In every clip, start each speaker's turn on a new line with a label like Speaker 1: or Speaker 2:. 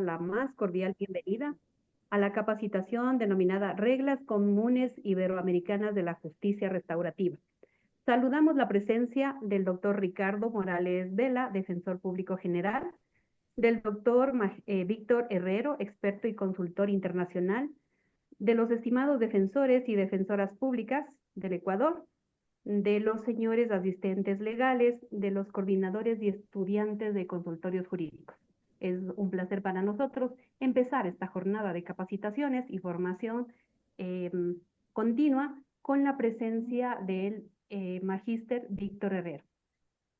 Speaker 1: la más cordial bienvenida a la capacitación denominada Reglas Comunes Iberoamericanas de la Justicia Restaurativa. Saludamos la presencia del doctor Ricardo Morales Vela, Defensor Público General, del doctor Víctor Herrero, experto y consultor internacional, de los estimados defensores y defensoras públicas del Ecuador, de los señores asistentes legales, de los coordinadores y estudiantes de consultorios jurídicos. Es un placer para nosotros empezar esta jornada de capacitaciones y formación continua con la presencia del magíster Víctor Herrero.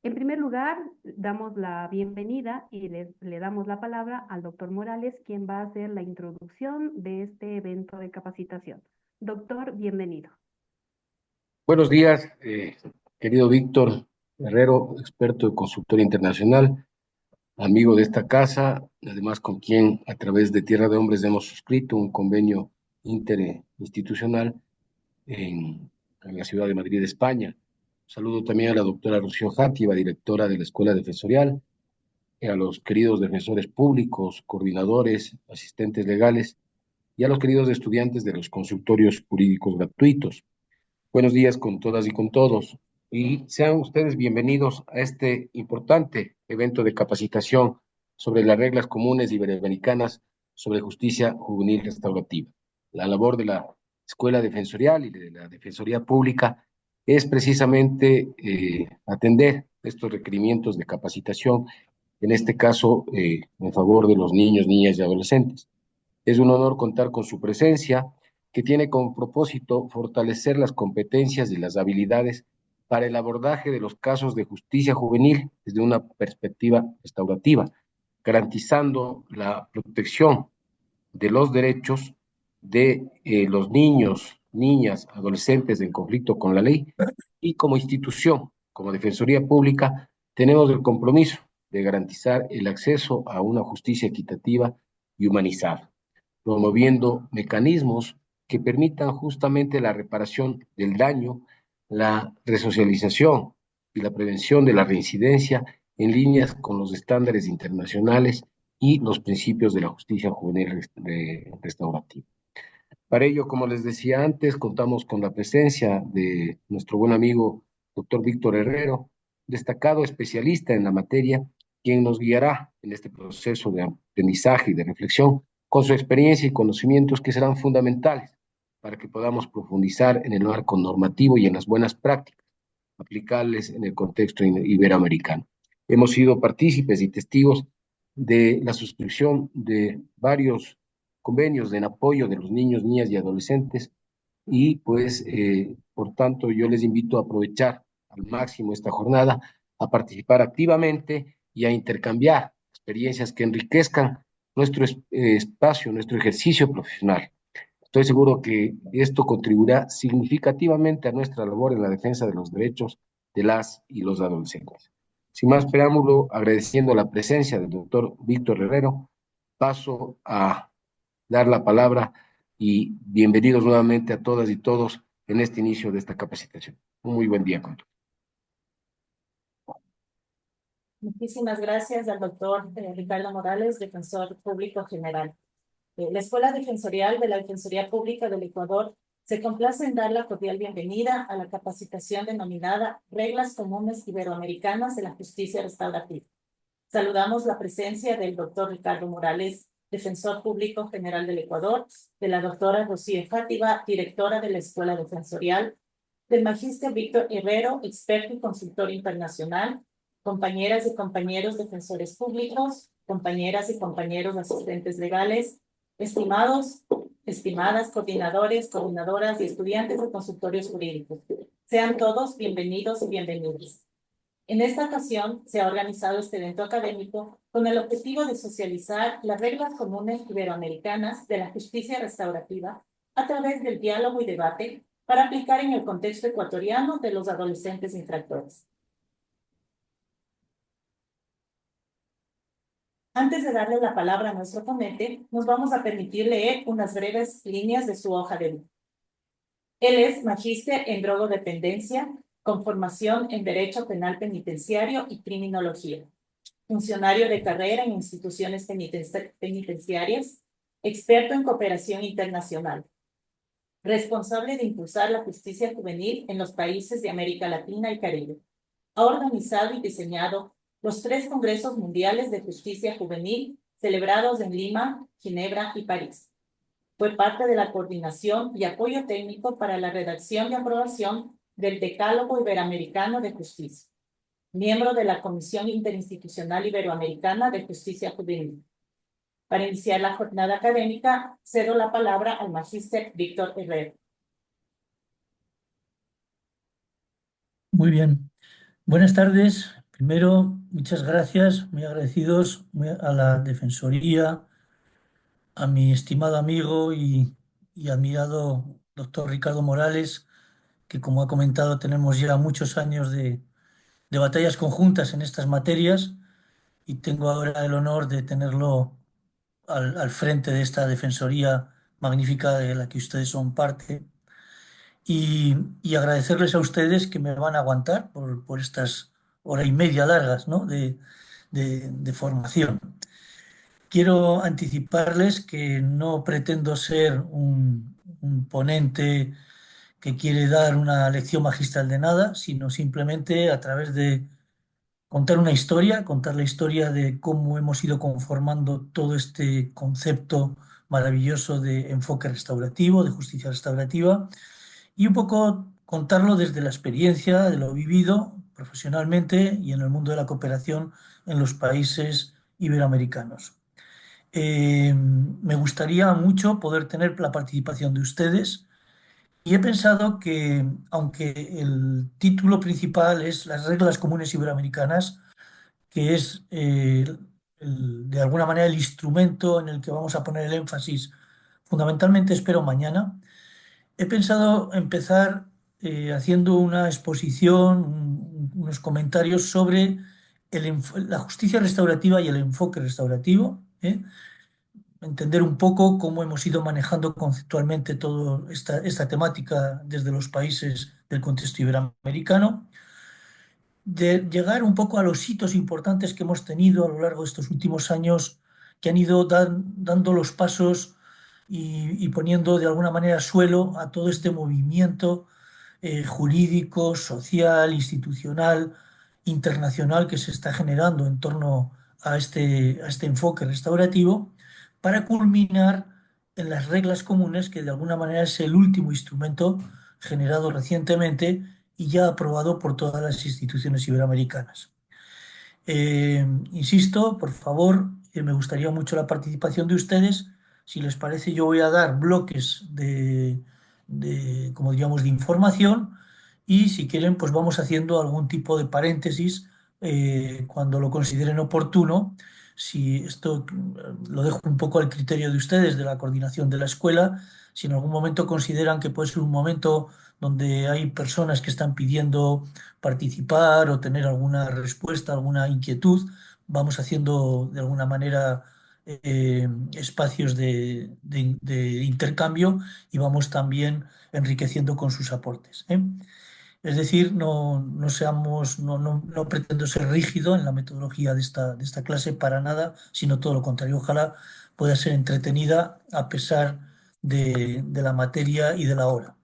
Speaker 1: En primer lugar, damos la bienvenida y le damos la palabra al doctor Morales, quien va a hacer la introducción de este evento de capacitación. Doctor, bienvenido.
Speaker 2: Buenos días, querido Víctor Herrero, experto de consultoría internacional, amigo de esta casa, además con quien a través de Tierra de Hombres hemos suscrito un convenio interinstitucional en la ciudad de Madrid, España. Saludo también a la doctora Rocío Játiva, directora de la Escuela Defensorial, a los queridos defensores públicos, coordinadores, asistentes legales y a los queridos estudiantes de los consultorios jurídicos gratuitos. Buenos días con todas y con todos, y sean ustedes bienvenidos a este importante evento de capacitación sobre las reglas comunes iberoamericanas sobre justicia juvenil restaurativa. La labor de la Escuela Defensorial y de la Defensoría Pública es precisamente atender estos requerimientos de capacitación, en este caso en favor de los niños, niñas y adolescentes. Es un honor contar con su presencia, que tiene como propósito fortalecer las competencias y las habilidades para el abordaje de los casos de justicia juvenil desde una perspectiva restaurativa, garantizando la protección de los derechos de los niños, niñas, adolescentes en conflicto con la ley, y como institución, como Defensoría Pública, tenemos el compromiso de garantizar el acceso a una justicia equitativa y humanizada, promoviendo mecanismos que permitan justamente la reparación del daño, la resocialización y la prevención de la reincidencia en líneas con los estándares internacionales y los principios de la justicia juvenil restaurativa. Para ello, como les decía antes, contamos con la presencia de nuestro buen amigo doctor Víctor Herrero, destacado especialista en la materia, quien nos guiará en este proceso de aprendizaje y de reflexión con su experiencia y conocimientos que serán fundamentales para que podamos profundizar en el marco normativo y en las buenas prácticas aplicables en el contexto iberoamericano. Hemos sido partícipes y testigos de la suscripción de varios convenios en apoyo de los niños, niñas y adolescentes, y pues, por tanto, yo les invito a aprovechar al máximo esta jornada, a participar activamente y a intercambiar experiencias que enriquezcan nuestro espacio, nuestro ejercicio profesional. Estoy seguro que esto contribuirá significativamente a nuestra labor en la defensa de los derechos de las y los adolescentes. Sin más preámbulo, agradeciendo la presencia del doctor Víctor Herrero, paso a dar la palabra y bienvenidos nuevamente a todas y todos en este inicio de esta capacitación. Un muy buen día con todos.
Speaker 3: Muchísimas gracias al doctor Ricardo Morales, Defensor Público General. La Escuela Defensorial de la Defensoría Pública del Ecuador se complace en dar la cordial bienvenida a la capacitación denominada Reglas Comunes Iberoamericanas de la Justicia Restaurativa. Saludamos la presencia del doctor Ricardo Morales, Defensor Público General del Ecuador, de la doctora Rocío Játiva, directora de la Escuela Defensorial, del magíster Víctor Herrero, experto y consultor internacional, compañeras y compañeros defensores públicos, compañeras y compañeros asistentes legales, estimados, estimadas coordinadores, coordinadoras y estudiantes de consultorios jurídicos. Sean todos bienvenidos y bienvenidas. En esta ocasión se ha organizado este evento académico con el objetivo de socializar las reglas comunes iberoamericanas de la justicia restaurativa a través del diálogo y debate para aplicar en el contexto ecuatoriano de los adolescentes infractores. Antes de darle la palabra a nuestro ponente, nos vamos a permitir leer unas breves líneas de su hoja de vida. Él es magíster en drogodependencia, con formación en Derecho Penal Penitenciario y Criminología. funcionario de carrera en instituciones penitenciarias, experto en cooperación internacional, responsable de impulsar la justicia juvenil en los países de América Latina y Caribe. Ha organizado y diseñado los 3 Congresos Mundiales de Justicia Juvenil celebrados en Lima, Ginebra y París. Fue parte de la coordinación y apoyo técnico para la redacción y aprobación del Decálogo Iberoamericano de Justicia. Miembro de la Comisión Interinstitucional Iberoamericana de Justicia Juvenil. Para iniciar la jornada académica, cedo la palabra al magíster Víctor Herrero.
Speaker 4: Muy bien. Buenas tardes. Primero, muchas gracias, muy agradecidos a la Defensoría, a mi estimado amigo y admirado doctor Ricardo Morales, que como ha comentado tenemos ya muchos años de batallas conjuntas en estas materias y tengo ahora el honor de tenerlo al frente de esta Defensoría magnífica de la que ustedes son parte. Y agradecerles a ustedes que me van a aguantar por estas hora y media largas, ¿no? de formación. Quiero anticiparles que no pretendo ser un ponente que quiere dar una lección magistral de nada, sino simplemente a través de contar una historia, contar la historia de cómo hemos ido conformando todo este concepto maravilloso de enfoque restaurativo, de justicia restaurativa, y un poco contarlo desde la experiencia de lo vivido profesionalmente y en el mundo de la cooperación en los países iberoamericanos. Me gustaría mucho poder tener la participación de ustedes y he pensado que, aunque el título principal es Las reglas comunes iberoamericanas, que es de alguna manera el instrumento en el que vamos a poner el énfasis, fundamentalmente espero mañana, he pensado empezar haciendo una exposición, unos comentarios sobre la justicia restaurativa y el enfoque restaurativo, entender un poco cómo hemos ido manejando conceptualmente toda esta temática desde los países del contexto iberoamericano, de llegar un poco a los hitos importantes que hemos tenido a lo largo de estos últimos años, que han ido dando los pasos y poniendo de alguna manera suelo a todo este movimiento jurídico, social, institucional, internacional que se está generando en torno a este enfoque restaurativo, para culminar en las reglas comunes, que de alguna manera es el último instrumento generado recientemente y ya aprobado por todas las instituciones iberoamericanas. Insisto, por favor, me gustaría mucho la participación de ustedes. Si les parece, yo voy a dar bloques como digamos, de información y si quieren, pues vamos haciendo algún tipo de paréntesis cuando lo consideren oportuno. Si esto lo dejo un poco al criterio de ustedes, de la coordinación de la escuela, si en algún momento consideran que puede ser un momento donde hay personas que están pidiendo participar o tener alguna respuesta, alguna inquietud, vamos haciendo de alguna manera espacios de intercambio y vamos también enriqueciendo con sus aportes. Es decir, no pretendo ser rígido en la metodología de esta clase para nada, sino todo lo contrario. Ojalá pueda ser entretenida a pesar de la materia y de la hora.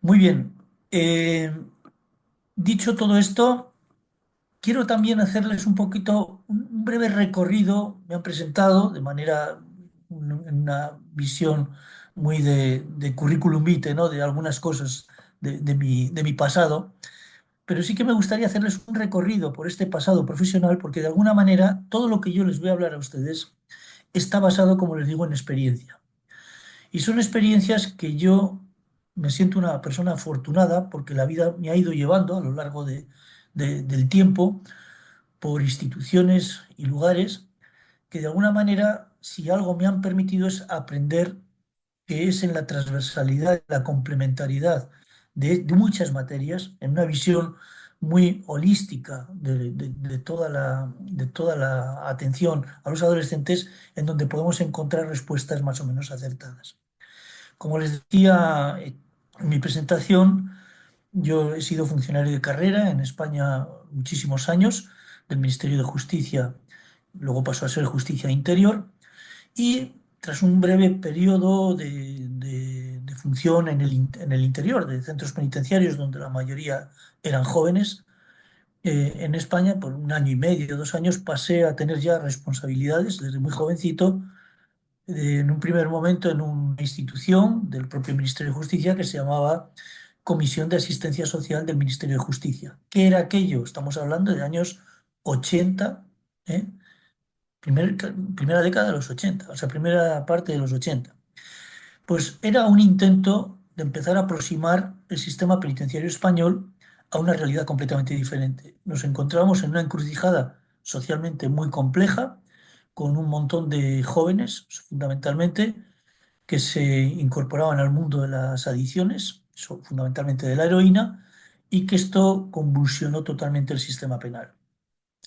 Speaker 4: Muy bien. Dicho todo esto, quiero también hacerles un poquito, un breve recorrido. Me han presentado de manera, en una visión muy de currículum vitae, ¿no? De algunas cosas de mi pasado, pero sí que me gustaría hacerles un recorrido por este pasado profesional, porque de alguna manera todo lo que yo les voy a hablar a ustedes está basado, como les digo, en experiencia. Y son experiencias que yo me siento una persona afortunada porque la vida me ha ido llevando a lo largo del tiempo por instituciones y lugares que de alguna manera, si algo me han permitido, es aprender que es en la transversalidad, la complementariedad de muchas materias, en una visión muy holística de toda la atención a los adolescentes, en donde podemos encontrar respuestas más o menos acertadas. Como les decía en mi presentación, yo he sido funcionario de carrera en España muchísimos años, del Ministerio de Justicia, luego pasó a ser Justicia Interior, y tras un breve periodo de función en el interior de centros penitenciarios, donde la mayoría eran jóvenes, en España, por un año y medio, 2 años, pasé a tener ya responsabilidades desde muy jovencito, en un primer momento en una institución del propio Ministerio de Justicia que se llamaba Comisión de Asistencia Social del Ministerio de Justicia. ¿Qué era aquello? Estamos hablando de años 80, ¿eh? Primera década de los 80, o sea, primera parte de los 80. Pues era un intento de empezar a aproximar el sistema penitenciario español a una realidad completamente diferente. Nos encontramos en una encrucijada socialmente muy compleja, con un montón de jóvenes, fundamentalmente, que se incorporaban al mundo de las adicciones, fundamentalmente de la heroína, y que esto convulsionó totalmente el sistema penal.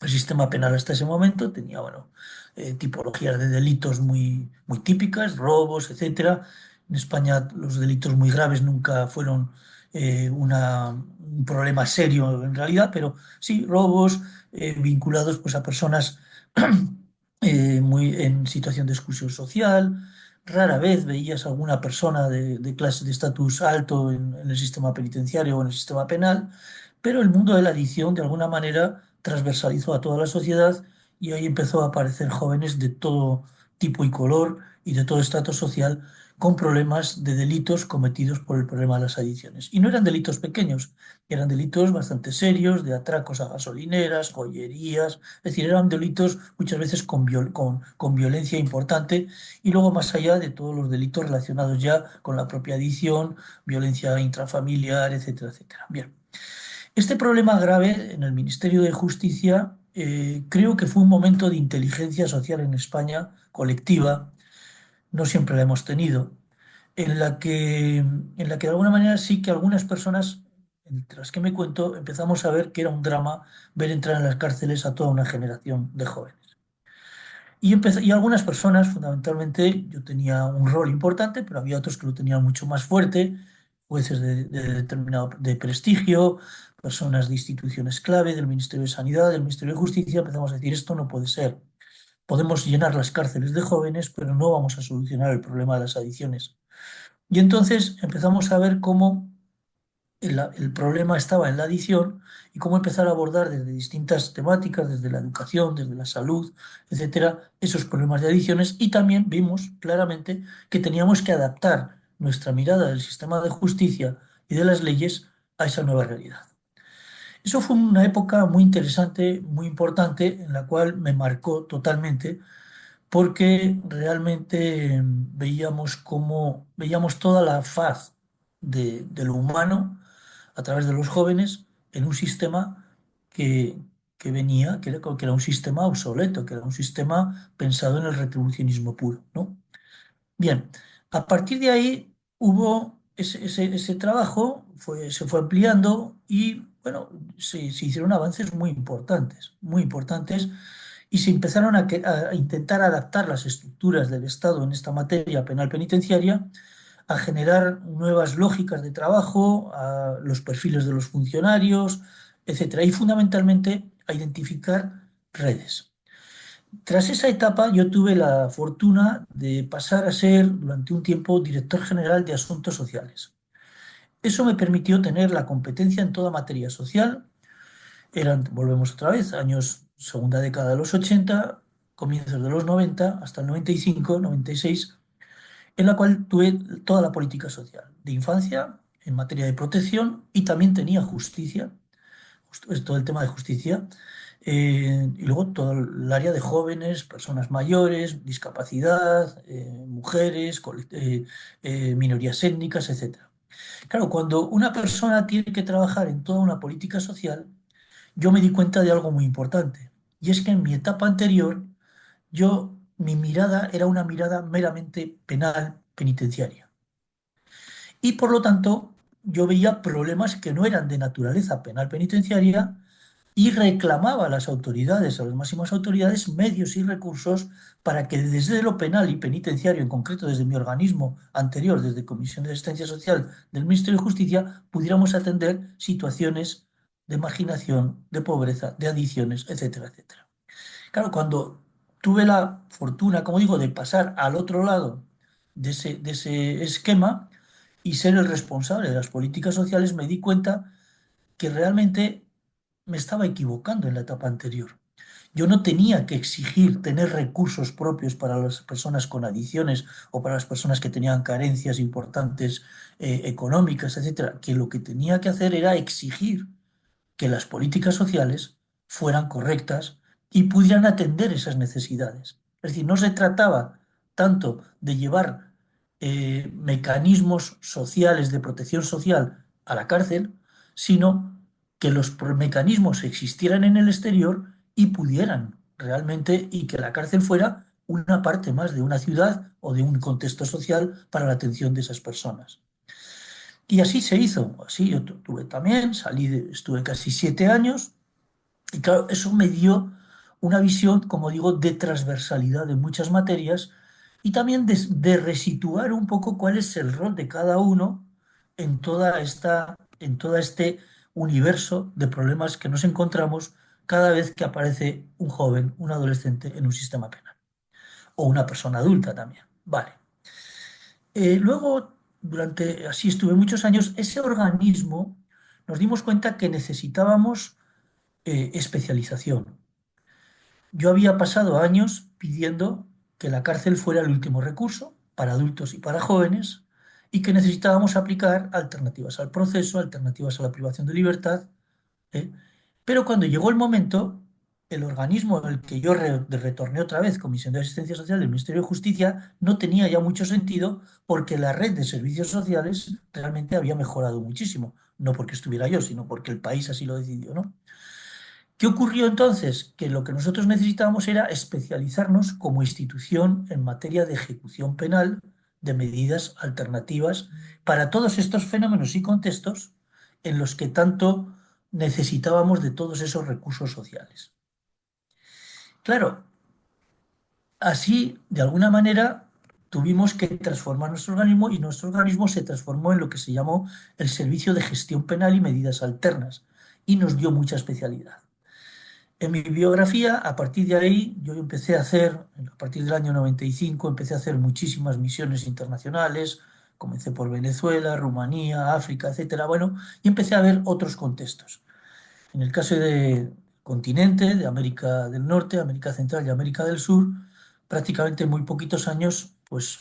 Speaker 4: El sistema penal hasta ese momento tenía, bueno, tipologías de delitos muy típicas, robos, etcétera. En España los delitos muy graves nunca fueron un problema serio en realidad, pero sí robos vinculados pues, a personas muy en situación de exclusión social. Rara vez veías alguna persona de clase de estatus alto en el sistema penitenciario o en el sistema penal, pero el mundo de la adicción de alguna manera transversalizó a toda la sociedad y ahí empezó a aparecer jóvenes de todo tipo y color y de todo estrato social con problemas de delitos cometidos por el problema de las adicciones. Y no eran delitos pequeños, eran delitos bastante serios, de atracos a gasolineras, joyerías, es decir, eran delitos muchas veces con violencia importante y luego más allá de todos los delitos relacionados ya con la propia adicción, violencia intrafamiliar, etcétera, etcétera. Bien. Este problema grave en el Ministerio de Justicia creo que fue un momento de inteligencia social en España colectiva, no siempre la hemos tenido, en la que de alguna manera sí que algunas personas, entre las que me cuento, empezamos a ver que era un drama ver entrar en las cárceles a toda una generación de jóvenes. Y algunas personas, fundamentalmente, yo tenía un rol importante, pero había otros que lo tenían mucho más fuerte, jueces de determinado de prestigio, personas de instituciones clave, del Ministerio de Sanidad, del Ministerio de Justicia, empezamos a decir, esto no puede ser. Podemos llenar las cárceles de jóvenes, pero no vamos a solucionar el problema de las adicciones. Y entonces empezamos a ver cómo el problema estaba en la adicción y cómo empezar a abordar desde distintas temáticas, desde la educación, desde la salud, etcétera, esos problemas de adicciones. Y también vimos claramente que teníamos que adaptar nuestra mirada del sistema de justicia y de las leyes a esa nueva realidad. Eso fue una época muy interesante, muy importante, en la cual me marcó totalmente porque realmente veíamos toda la faz de lo humano a través de los jóvenes en un sistema que, que era un sistema obsoleto, que era un sistema pensado en el retribucionismo puro, ¿no? Bien, a partir de ahí hubo ese trabajo, se fue ampliando y bueno, se hicieron avances muy importantes, y se empezaron a intentar adaptar las estructuras del Estado en esta materia penal penitenciaria, a generar nuevas lógicas de trabajo, a los perfiles de los funcionarios, etcétera, y fundamentalmente a identificar redes. Tras esa etapa, yo tuve la fortuna de pasar a ser durante un tiempo director general de Asuntos Sociales. Eso me permitió tener la competencia en toda materia social. Volvemos otra vez, años, segunda década de los 80, comienzos de los 90, hasta el 95, 96, en la cual tuve toda la política social, de infancia, en materia de protección, y también tenía justicia, todo el tema de justicia, y luego todo el área de jóvenes, personas mayores, discapacidad, mujeres, minorías étnicas, etcétera. Claro, cuando una persona tiene que trabajar en toda una política social, yo me di cuenta de algo muy importante, y es que en mi etapa anterior, mi mirada era una mirada meramente penal, penitenciaria. Y por lo tanto, yo veía problemas que no eran de naturaleza penal penitenciaria y reclamaba a las autoridades, a las máximas autoridades, medios y recursos para que desde lo penal y penitenciario, en concreto desde mi organismo anterior, desde Comisión de Asistencia Social del Ministerio de Justicia, pudiéramos atender situaciones de marginación, de pobreza, de adicciones, etcétera, etcétera. Claro, cuando tuve la fortuna, como digo, de pasar al otro lado de ese esquema y ser el responsable de las políticas sociales, me di cuenta que realmente me estaba equivocando en la etapa anterior. Yo no tenía que exigir tener recursos propios para las personas con adicciones o para las personas que tenían carencias importantes económicas, etcétera, que lo que tenía que hacer era exigir que las políticas sociales fueran correctas y pudieran atender esas necesidades. Es decir, no se trataba tanto de llevar mecanismos sociales de protección social a la cárcel, sino que los mecanismos existieran en el exterior y pudieran realmente, y que la cárcel fuera una parte más de una ciudad o de un contexto social para la atención de esas personas. Y así se hizo. Así yo tuve también, estuve casi 7 años y claro, eso me dio una visión, como digo, de transversalidad de muchas materias y también de resituar un poco cuál es el rol de cada uno en todo este universo de problemas que nos encontramos cada vez que aparece un joven, un adolescente en un sistema penal o una persona adulta también. Vale. Luego, así estuve muchos años, ese organismo nos dimos cuenta que necesitábamos especialización. Yo había pasado años pidiendo que la cárcel fuera el último recurso para adultos y para jóvenes y que necesitábamos aplicar alternativas al proceso, alternativas a la privación de libertad, ¿eh? Pero cuando llegó el momento, el organismo al que yo retorné otra vez, Comisión de Asistencia Social del Ministerio de Justicia, no tenía ya mucho sentido porque la red de servicios sociales realmente había mejorado muchísimo. No porque estuviera yo, sino porque el país así lo decidió, ¿no? ¿Qué ocurrió entonces? Que lo que nosotros necesitábamos era especializarnos como institución en materia de ejecución penal, de medidas alternativas para todos estos fenómenos y contextos en los que tanto necesitábamos de todos esos recursos sociales. Claro, así, de alguna manera, tuvimos que transformar nuestro organismo y nuestro organismo se transformó en lo que se llamó el Servicio de Gestión Penal y Medidas Alternas y nos dio mucha especialidad. En mi biografía, a partir de ahí, yo empecé a hacer, a partir del año 95, empecé a hacer muchísimas misiones internacionales. Comencé por Venezuela, Rumanía, África, etcétera. Bueno, y empecé a ver otros contextos. En el caso de continente, de América del Norte, América Central y América del Sur, prácticamente en muy poquitos años, pues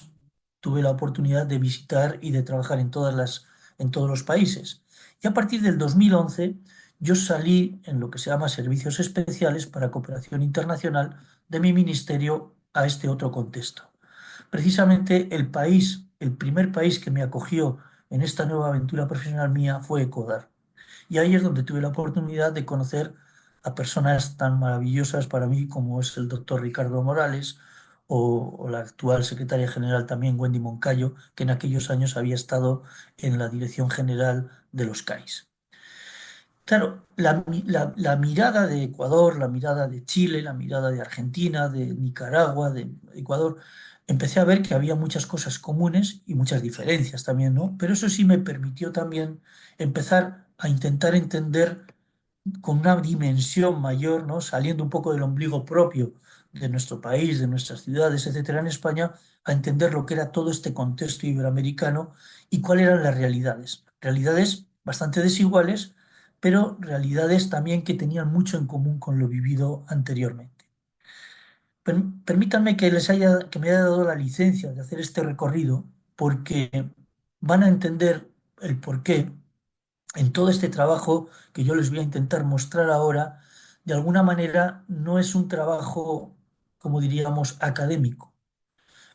Speaker 4: tuve la oportunidad de visitar y de trabajar en todos los países. Y a partir del 2011, yo salí en lo que se llama Servicios Especiales para Cooperación Internacional de mi ministerio a este otro contexto. Precisamente el primer país que me acogió en esta nueva aventura profesional mía fue Ecuador. Y ahí es donde tuve la oportunidad de conocer a personas tan maravillosas para mí como es el doctor Ricardo Morales o la actual secretaria general también, Wendy Moncayo, que en aquellos años había estado en la Dirección General de los CAIS. Claro, la mirada de Ecuador, la mirada de Chile, la mirada de Argentina, de Nicaragua, de Ecuador, empecé a ver que había muchas cosas comunes y muchas diferencias también, ¿no? Pero eso sí me permitió también empezar a intentar entender con una dimensión mayor, ¿no? Saliendo un poco del ombligo propio de nuestro país, de nuestras ciudades, etcétera, en España, a entender lo que era todo este contexto iberoamericano y cuáles eran las realidades. Realidades bastante desiguales, pero realidades también que tenían mucho en común con lo vivido anteriormente. Permítanme que me haya dado la licencia de hacer este recorrido porque van a entender el porqué en todo este trabajo que yo les voy a intentar mostrar ahora, de alguna manera no es un trabajo, como diríamos, académico.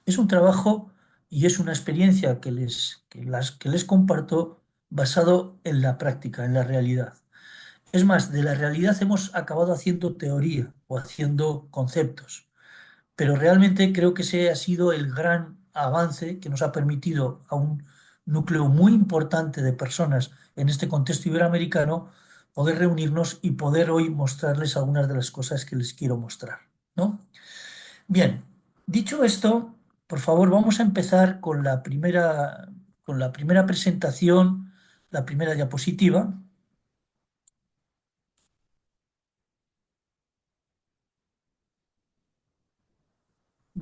Speaker 4: Es un trabajo y es una experiencia que les comparto basado en la práctica, en la realidad. Es más, de la realidad hemos acabado haciendo teoría o haciendo conceptos, pero realmente creo que ese ha sido el gran avance que nos ha permitido a un núcleo muy importante de personas en este contexto iberoamericano poder reunirnos y poder hoy mostrarles algunas de las cosas que les quiero mostrar, ¿no? Bien, dicho esto, por favor, vamos a empezar con la primera presentación, la primera diapositiva.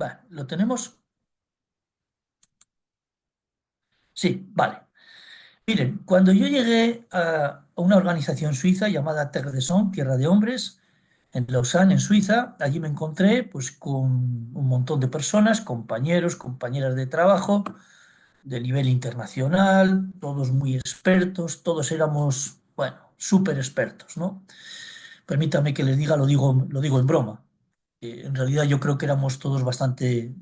Speaker 4: Vale, ¿lo tenemos? Sí, vale. Miren, cuando yo llegué a una organización suiza llamada Terre des Hommes, Tierra de Hombres, en Lausanne, en Suiza, allí me encontré pues con un montón de personas, compañeros, compañeras de trabajo de nivel internacional, todos muy expertos, todos éramos, bueno, súper expertos, ¿no? Permítame que les diga, lo digo en broma. En realidad yo creo que éramos todos bastante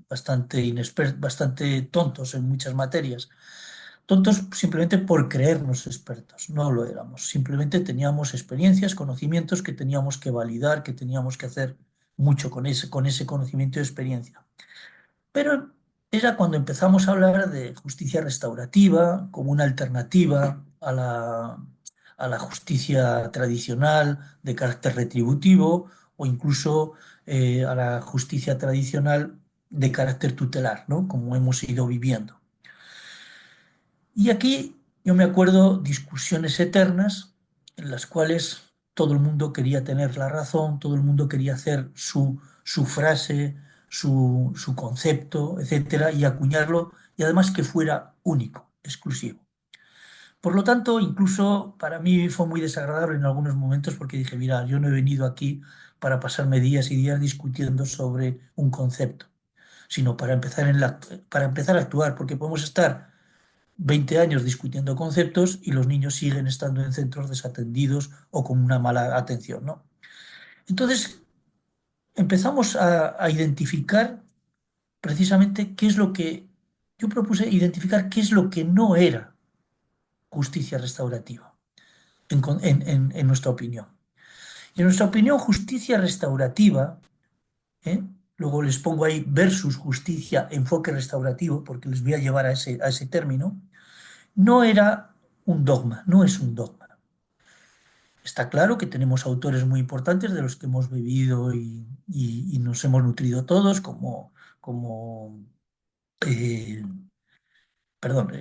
Speaker 4: tontos en muchas materias. Tontos simplemente por creernos expertos, no lo éramos. Simplemente teníamos experiencias, conocimientos que teníamos que validar, que teníamos que hacer mucho con ese conocimiento y experiencia. Pero era cuando empezamos a hablar de justicia restaurativa como una alternativa a la justicia tradicional de carácter retributivo o incluso a la justicia tradicional de carácter tutelar, ¿no? Como hemos ido viviendo. Y aquí yo me acuerdo discusiones eternas en las cuales todo el mundo quería tener la razón, todo el mundo quería hacer su frase, su concepto, etcétera, y acuñarlo, y además que fuera único, exclusivo. Por lo tanto, incluso para mí fue muy desagradable en algunos momentos porque dije, mira, yo no he venido aquí para pasarme días y días discutiendo sobre un concepto, sino para empezar a actuar, porque podemos estar 20 años discutiendo conceptos y los niños siguen estando en centros desatendidos o con una mala atención, ¿no? Entonces empezamos a identificar precisamente qué es lo que yo propuse, identificar qué es lo que no era justicia restaurativa, en nuestra opinión. Y en nuestra opinión, justicia restaurativa, ¿eh? Luego les pongo ahí versus justicia, enfoque restaurativo, porque les voy a llevar a ese término, no era un dogma, no es un dogma. Está claro que tenemos autores muy importantes de los que hemos bebido y nos hemos nutrido todos, como eh, perdón,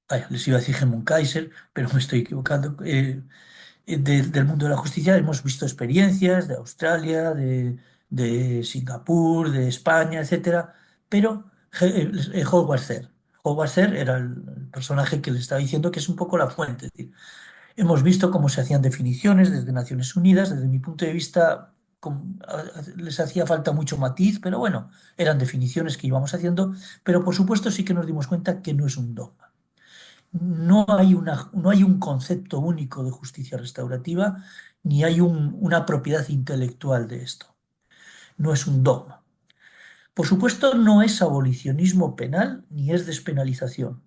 Speaker 4: vaya, les iba a decir Helmut Kaiser, pero me estoy equivocando. Del mundo de la justicia hemos visto experiencias de Australia, de Singapur, de España, etcétera, pero Howard Howard era el personaje que le estaba diciendo que es un poco la fuente. Es decir, hemos visto cómo se hacían definiciones desde Naciones Unidas. Desde mi punto de vista, les hacía falta mucho matiz, pero bueno, eran definiciones que íbamos haciendo, pero por supuesto sí que nos dimos cuenta que no es un dogma. No hay un concepto único de justicia restaurativa, ni hay una propiedad intelectual de esto. No es un dogma. Por supuesto, no es abolicionismo penal ni es despenalización.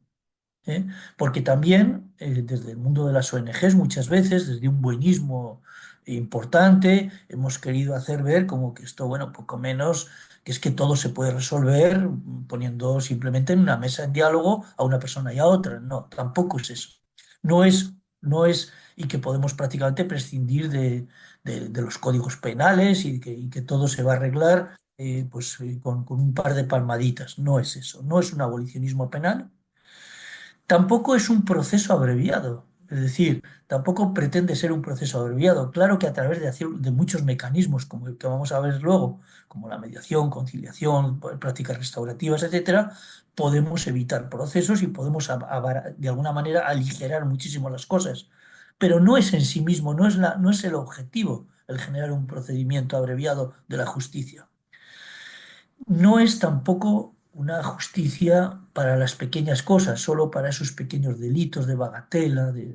Speaker 4: ¿Eh? Porque también desde el mundo de las ONGs muchas veces, desde un buenismo importante, hemos querido hacer ver como que esto, bueno, poco menos, que es que todo se puede resolver poniendo simplemente en una mesa en diálogo a una persona y a otra. No, tampoco es eso. No es, y que podemos prácticamente prescindir de los códigos penales y que todo se va a arreglar con un par de palmaditas. No es eso. No es un abolicionismo penal. Tampoco es un proceso abreviado, es decir, tampoco pretende ser un proceso abreviado. Claro que a través de muchos mecanismos, como el que vamos a ver luego, como la mediación, conciliación, prácticas restaurativas, etcétera, podemos evitar procesos y podemos de alguna manera aligerar muchísimo las cosas. Pero no es en sí mismo, no es el objetivo el generar un procedimiento abreviado de la justicia. No es tampoco una justicia para las pequeñas cosas, solo para esos pequeños delitos de bagatela, de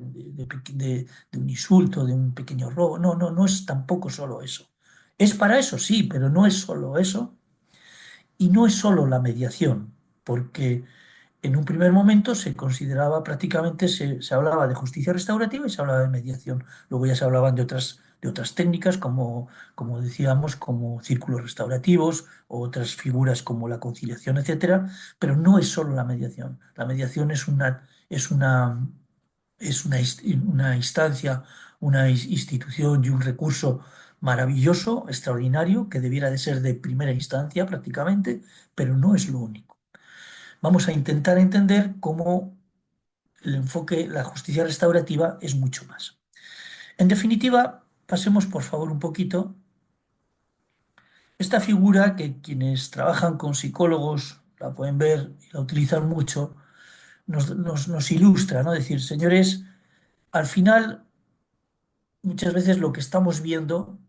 Speaker 4: un insulto, de un pequeño robo. No es tampoco solo eso. Es para eso, sí, pero no es solo eso y no es solo la mediación, porque en un primer momento se consideraba prácticamente, se hablaba de justicia restaurativa y se hablaba de mediación. Luego ya se hablaban de otras técnicas, como decíamos, como círculos restaurativos, o otras figuras como la conciliación, etcétera, pero no es solo la mediación. La mediación una instancia, una institución y un recurso maravilloso, extraordinario, que debiera de ser de primera instancia prácticamente, pero no es lo único. Vamos a intentar entender cómo el enfoque, la justicia restaurativa es mucho más. En definitiva, pasemos por favor un poquito Esta figura, que quienes trabajan con psicólogos la pueden ver y la utilizan mucho, nos ilustra, ¿no? Decir, señores, al final, muchas veces lo que estamos viendo,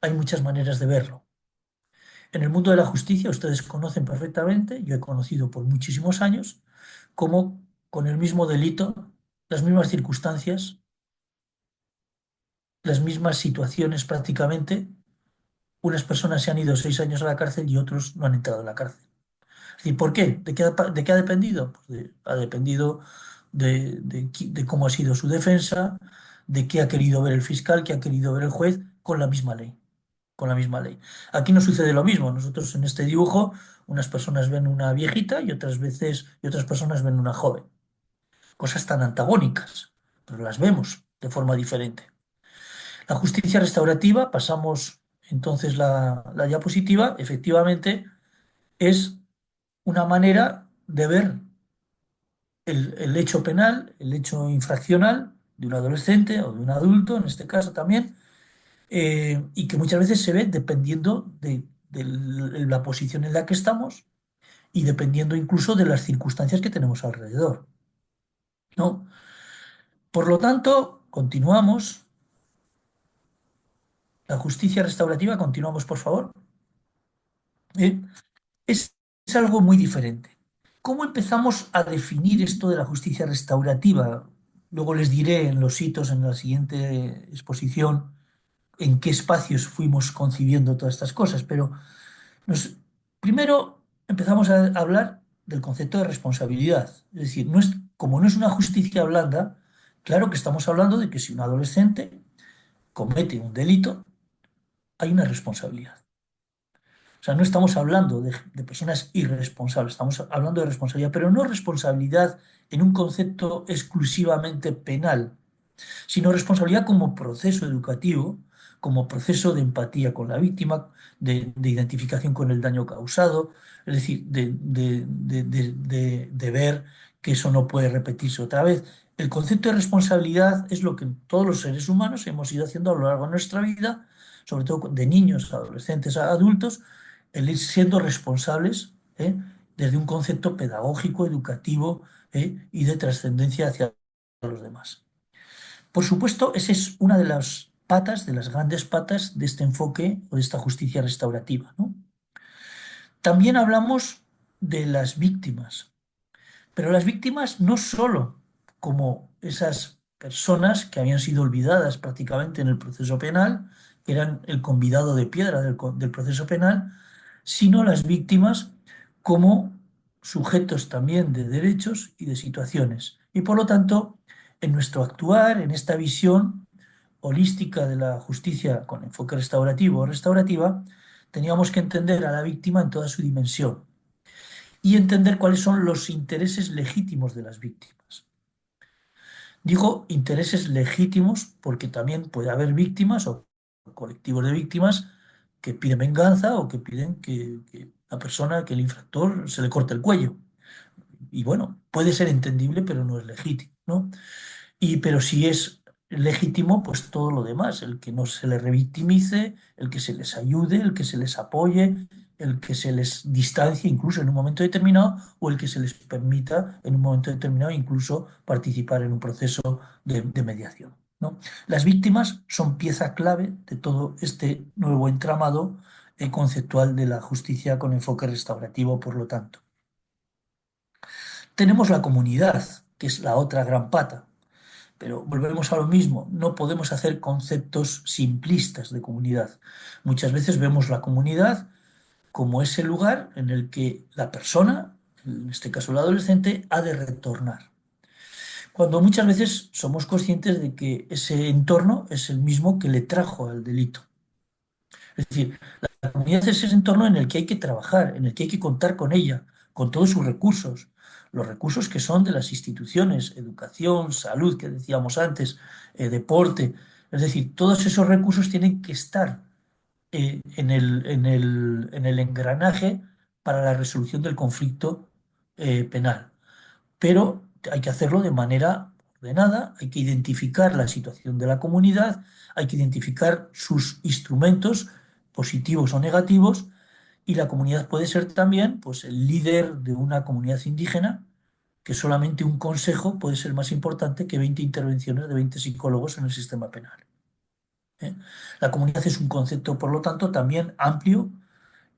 Speaker 4: hay muchas maneras de verlo. En el mundo de la justicia, ustedes conocen perfectamente, yo he conocido por muchísimos años, cómo con el mismo delito, las mismas circunstancias, las mismas situaciones prácticamente, unas personas se han ido 6 años a la cárcel y otros no han entrado en la cárcel. Es decir, ¿por qué? ¿De qué ha dependido? Pues ha dependido de cómo ha sido su defensa, de qué ha querido ver el fiscal, qué ha querido ver el juez, con la misma ley. Con la misma ley. Aquí no sucede lo mismo. Nosotros en este dibujo, unas personas ven una viejita y otras personas ven una joven. Cosas tan antagónicas, pero las vemos de forma diferente. La justicia restaurativa, pasamos entonces la diapositiva, efectivamente es una manera de ver el hecho penal, el hecho infraccional de un adolescente o de un adulto, en este caso también, y que muchas veces se ve dependiendo de la posición en la que estamos y dependiendo incluso de las circunstancias que tenemos alrededor, ¿no? Por lo tanto, continuamos. La justicia restaurativa, continuamos, por favor. ¿Eh? Es, es algo muy diferente. ¿Cómo empezamos a definir esto de la justicia restaurativa? Luego les diré en los hitos, en la siguiente exposición, en qué espacios fuimos concibiendo todas estas cosas, pero primero empezamos a hablar del concepto de responsabilidad. Es decir, como no es una justicia blanda, claro que estamos hablando de que si un adolescente comete un delito, hay una responsabilidad. O sea, no estamos hablando de personas irresponsables, estamos hablando de responsabilidad, pero no responsabilidad en un concepto exclusivamente penal, sino responsabilidad como proceso educativo, como proceso de empatía con la víctima, de identificación con el daño causado, es decir, de ver que eso no puede repetirse otra vez. El concepto de responsabilidad es lo que todos los seres humanos hemos ido haciendo a lo largo de nuestra vida, sobre todo de niños, adolescentes, a adultos, el ir siendo responsables, desde un concepto pedagógico, educativo, y de trascendencia hacia los demás. Por supuesto, esa es una de las patas, de las grandes patas de este enfoque o de esta justicia restaurativa, ¿no? También hablamos de las víctimas, pero las víctimas no solo como esas personas que habían sido olvidadas prácticamente en el proceso penal, que eran el convidado de piedra del proceso penal, sino las víctimas como sujetos también de derechos y de situaciones. Y por lo tanto, en nuestro actuar, en esta visión holística de la justicia con enfoque restaurativo o restaurativa, teníamos que entender a la víctima en toda su dimensión y entender cuáles son los intereses legítimos de las víctimas. Digo intereses legítimos porque también puede haber víctimas o colectivos de víctimas que piden venganza o que piden que la persona, que el infractor se le corte el cuello. Y bueno, puede ser entendible, pero no es legítimo, ¿no? Pero si es legítimo, pues todo lo demás, el que no se les revictimice, el que se les ayude, el que se les apoye, el que se les distancie incluso en un momento determinado o el que se les permita en un momento determinado incluso participar en un proceso de mediación, ¿no? Las víctimas son pieza clave de todo este nuevo entramado conceptual de la justicia con enfoque restaurativo, por lo tanto. Tenemos la comunidad, que es la otra gran pata. Pero volvemos a lo mismo, no podemos hacer conceptos simplistas de comunidad. Muchas veces vemos la comunidad como ese lugar en el que la persona, en este caso el adolescente, ha de retornar. Cuando muchas veces somos conscientes de que ese entorno es el mismo que le trajo al delito. Es decir, la comunidad es ese entorno en el que hay que trabajar, en el que hay que contar con ella, con todos sus recursos, los recursos que son de las instituciones, educación, salud, que decíamos antes, deporte. Es decir, todos esos recursos tienen que estar en el engranaje para la resolución del conflicto penal. Pero hay que hacerlo de manera ordenada, hay que identificar la situación de la comunidad, hay que identificar sus instrumentos positivos o negativos, y la comunidad puede ser también pues, el líder de una comunidad indígena, que solamente un consejo puede ser más importante que 20 intervenciones de 20 psicólogos en el sistema penal. ¿Eh? La comunidad es un concepto, por lo tanto, también amplio,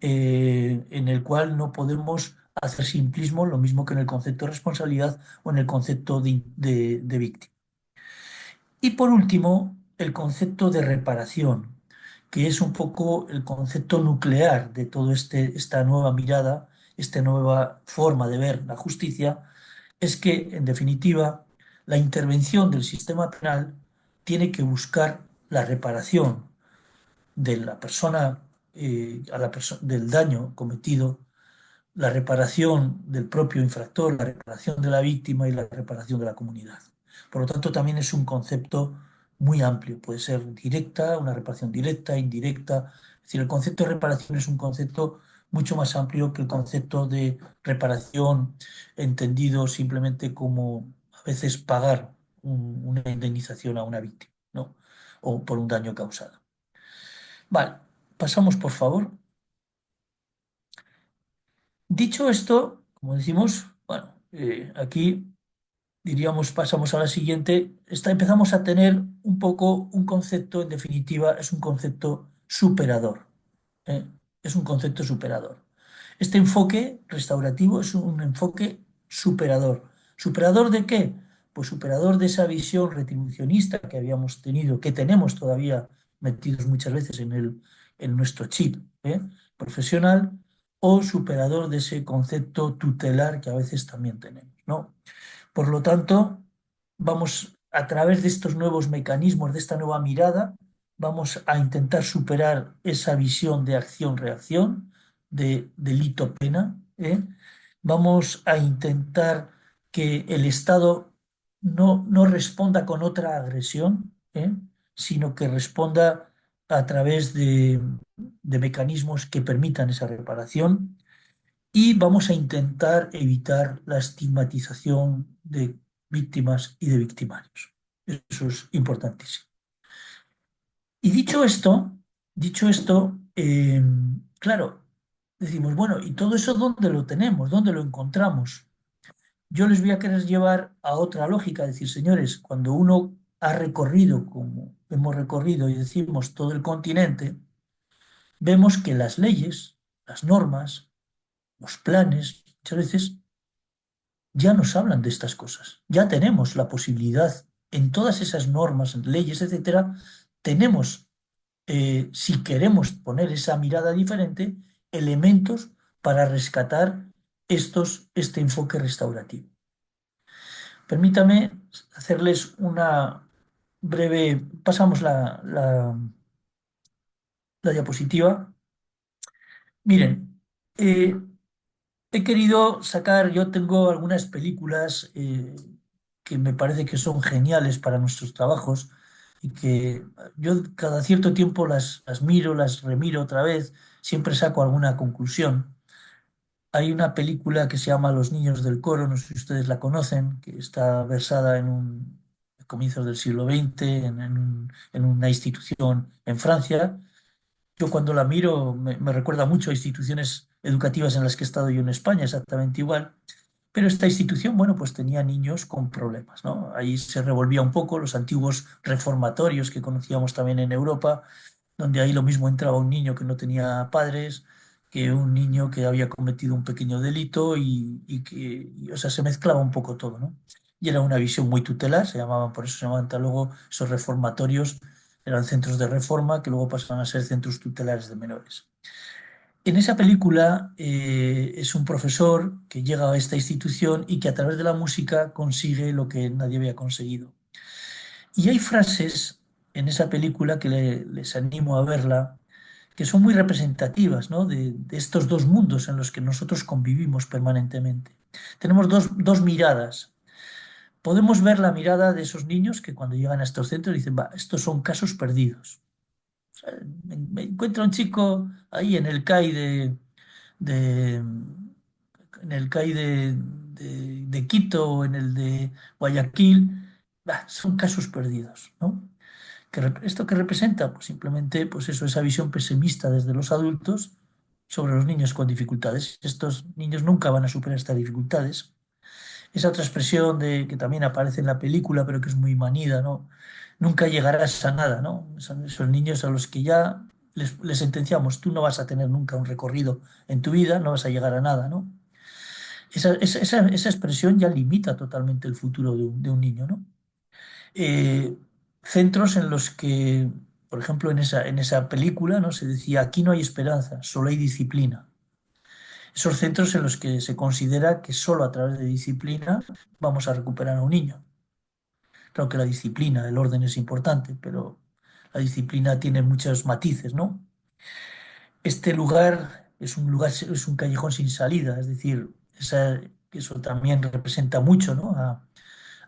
Speaker 4: en el cual no podemos hacer simplismo, lo mismo que en el concepto de responsabilidad o en el concepto de víctima. Y por último, el concepto de reparación, que es un poco el concepto nuclear de toda esta nueva mirada, esta nueva forma de ver la justicia, es que, en definitiva, la intervención del sistema penal tiene que buscar la reparación de la persona, del daño cometido, la reparación del propio infractor, la reparación de la víctima y la reparación de la comunidad. Por lo tanto, también es un concepto muy amplio. Puede ser directa, una reparación directa, indirecta. Es decir, el concepto de reparación es un concepto mucho más amplio que el concepto de reparación entendido simplemente como a veces pagar una indemnización a una víctima, ¿no? O por un daño causado. Vale, pasamos por favor. Dicho esto, como decimos, bueno, aquí diríamos, pasamos a la siguiente, empezamos a tener un poco un concepto, en definitiva, es un concepto superador. ¿Eh? Es un concepto superador. Este enfoque restaurativo es un enfoque superador. ¿Superador de qué? Pues superador de esa visión retribucionista que habíamos tenido, que tenemos todavía metidos muchas veces en nuestro chip, profesional, o superador de ese concepto tutelar que a veces también tenemos, ¿no? Por lo tanto, vamos a través de estos nuevos mecanismos, de esta nueva mirada, vamos a intentar superar esa visión de acción-reacción, de delito-pena. Vamos a intentar que el Estado no responda con otra agresión, sino que responda a través de mecanismos que permitan esa reparación, y vamos a intentar evitar la estigmatización de víctimas y de victimarios. Eso es importantísimo. Y dicho esto, claro, decimos, bueno, ¿y todo eso dónde lo tenemos? ¿Dónde lo encontramos? Yo les voy a querer llevar a otra lógica, decir, señores, cuando uno ha recorrido, como hemos recorrido y decimos todo el continente, vemos que las leyes, las normas, los planes, muchas veces ya nos hablan de estas cosas. Ya tenemos la posibilidad en todas esas normas, leyes, etcétera, tenemos, si queremos poner esa mirada diferente, elementos para rescatar este enfoque restaurativo. Permítame hacerles una breve, pasamos la diapositiva. Miren, he querido sacar, yo tengo algunas películas que me parece que son geniales para nuestros trabajos y que yo cada cierto tiempo las miro, las remiro otra vez, siempre saco alguna conclusión. Hay una película que se llama Los niños del coro, no sé si ustedes la conocen, que está versada en comienzos del siglo XX, en una institución en Francia. Yo cuando la miro me recuerda mucho a instituciones educativas en las que he estado yo en España, exactamente igual. Pero esta institución, bueno, pues tenía niños con problemas, ¿no? Ahí se revolvía un poco los antiguos reformatorios que conocíamos también en Europa, donde ahí lo mismo entraba un niño que no tenía padres, que un niño que había cometido un pequeño delito o sea, se mezclaba un poco todo, ¿no? Y era una visión muy tutelar, se llamaban, por eso se llamaban tal luego esos reformatorios, eran centros de reforma que luego pasaban a ser centros tutelares de menores. En esa película es un profesor que llega a esta institución y que a través de la música consigue lo que nadie había conseguido. Y hay frases en esa película que les animo a verla, que son muy representativas, ¿no? de estos dos mundos en los que nosotros convivimos permanentemente. Tenemos dos miradas. Podemos ver la mirada de esos niños que cuando llegan a estos centros dicen, va, estos son casos perdidos. O sea, me encuentro un chico ahí en el CAI de, en el CAI de Quito o en el de Guayaquil, bah, son casos perdidos, ¿no? ¿Esto qué representa? Pues simplemente, pues eso, esa visión pesimista desde los adultos sobre los niños con dificultades. Estos niños nunca van a superar estas dificultades. Esa otra expresión de que también aparece en la película, pero que es muy manida, ¿no? Nunca llegarás a nada, ¿no? Son esos niños a los que ya les sentenciamos, tú no vas a tener nunca un recorrido en tu vida, no vas a llegar a nada, ¿no? Esa expresión ya limita totalmente el futuro de un niño, ¿no? eh, Centros en los que, por ejemplo, en esa película, ¿no? Se decía, aquí no hay esperanza, solo hay disciplina. Esos centros en los que se considera que solo a través de disciplina vamos a recuperar a un niño. Claro que la disciplina, el orden es importante, pero la disciplina tiene muchos matices, ¿no? Este lugar, es un callejón sin salida, es decir, eso también representa mucho, ¿no?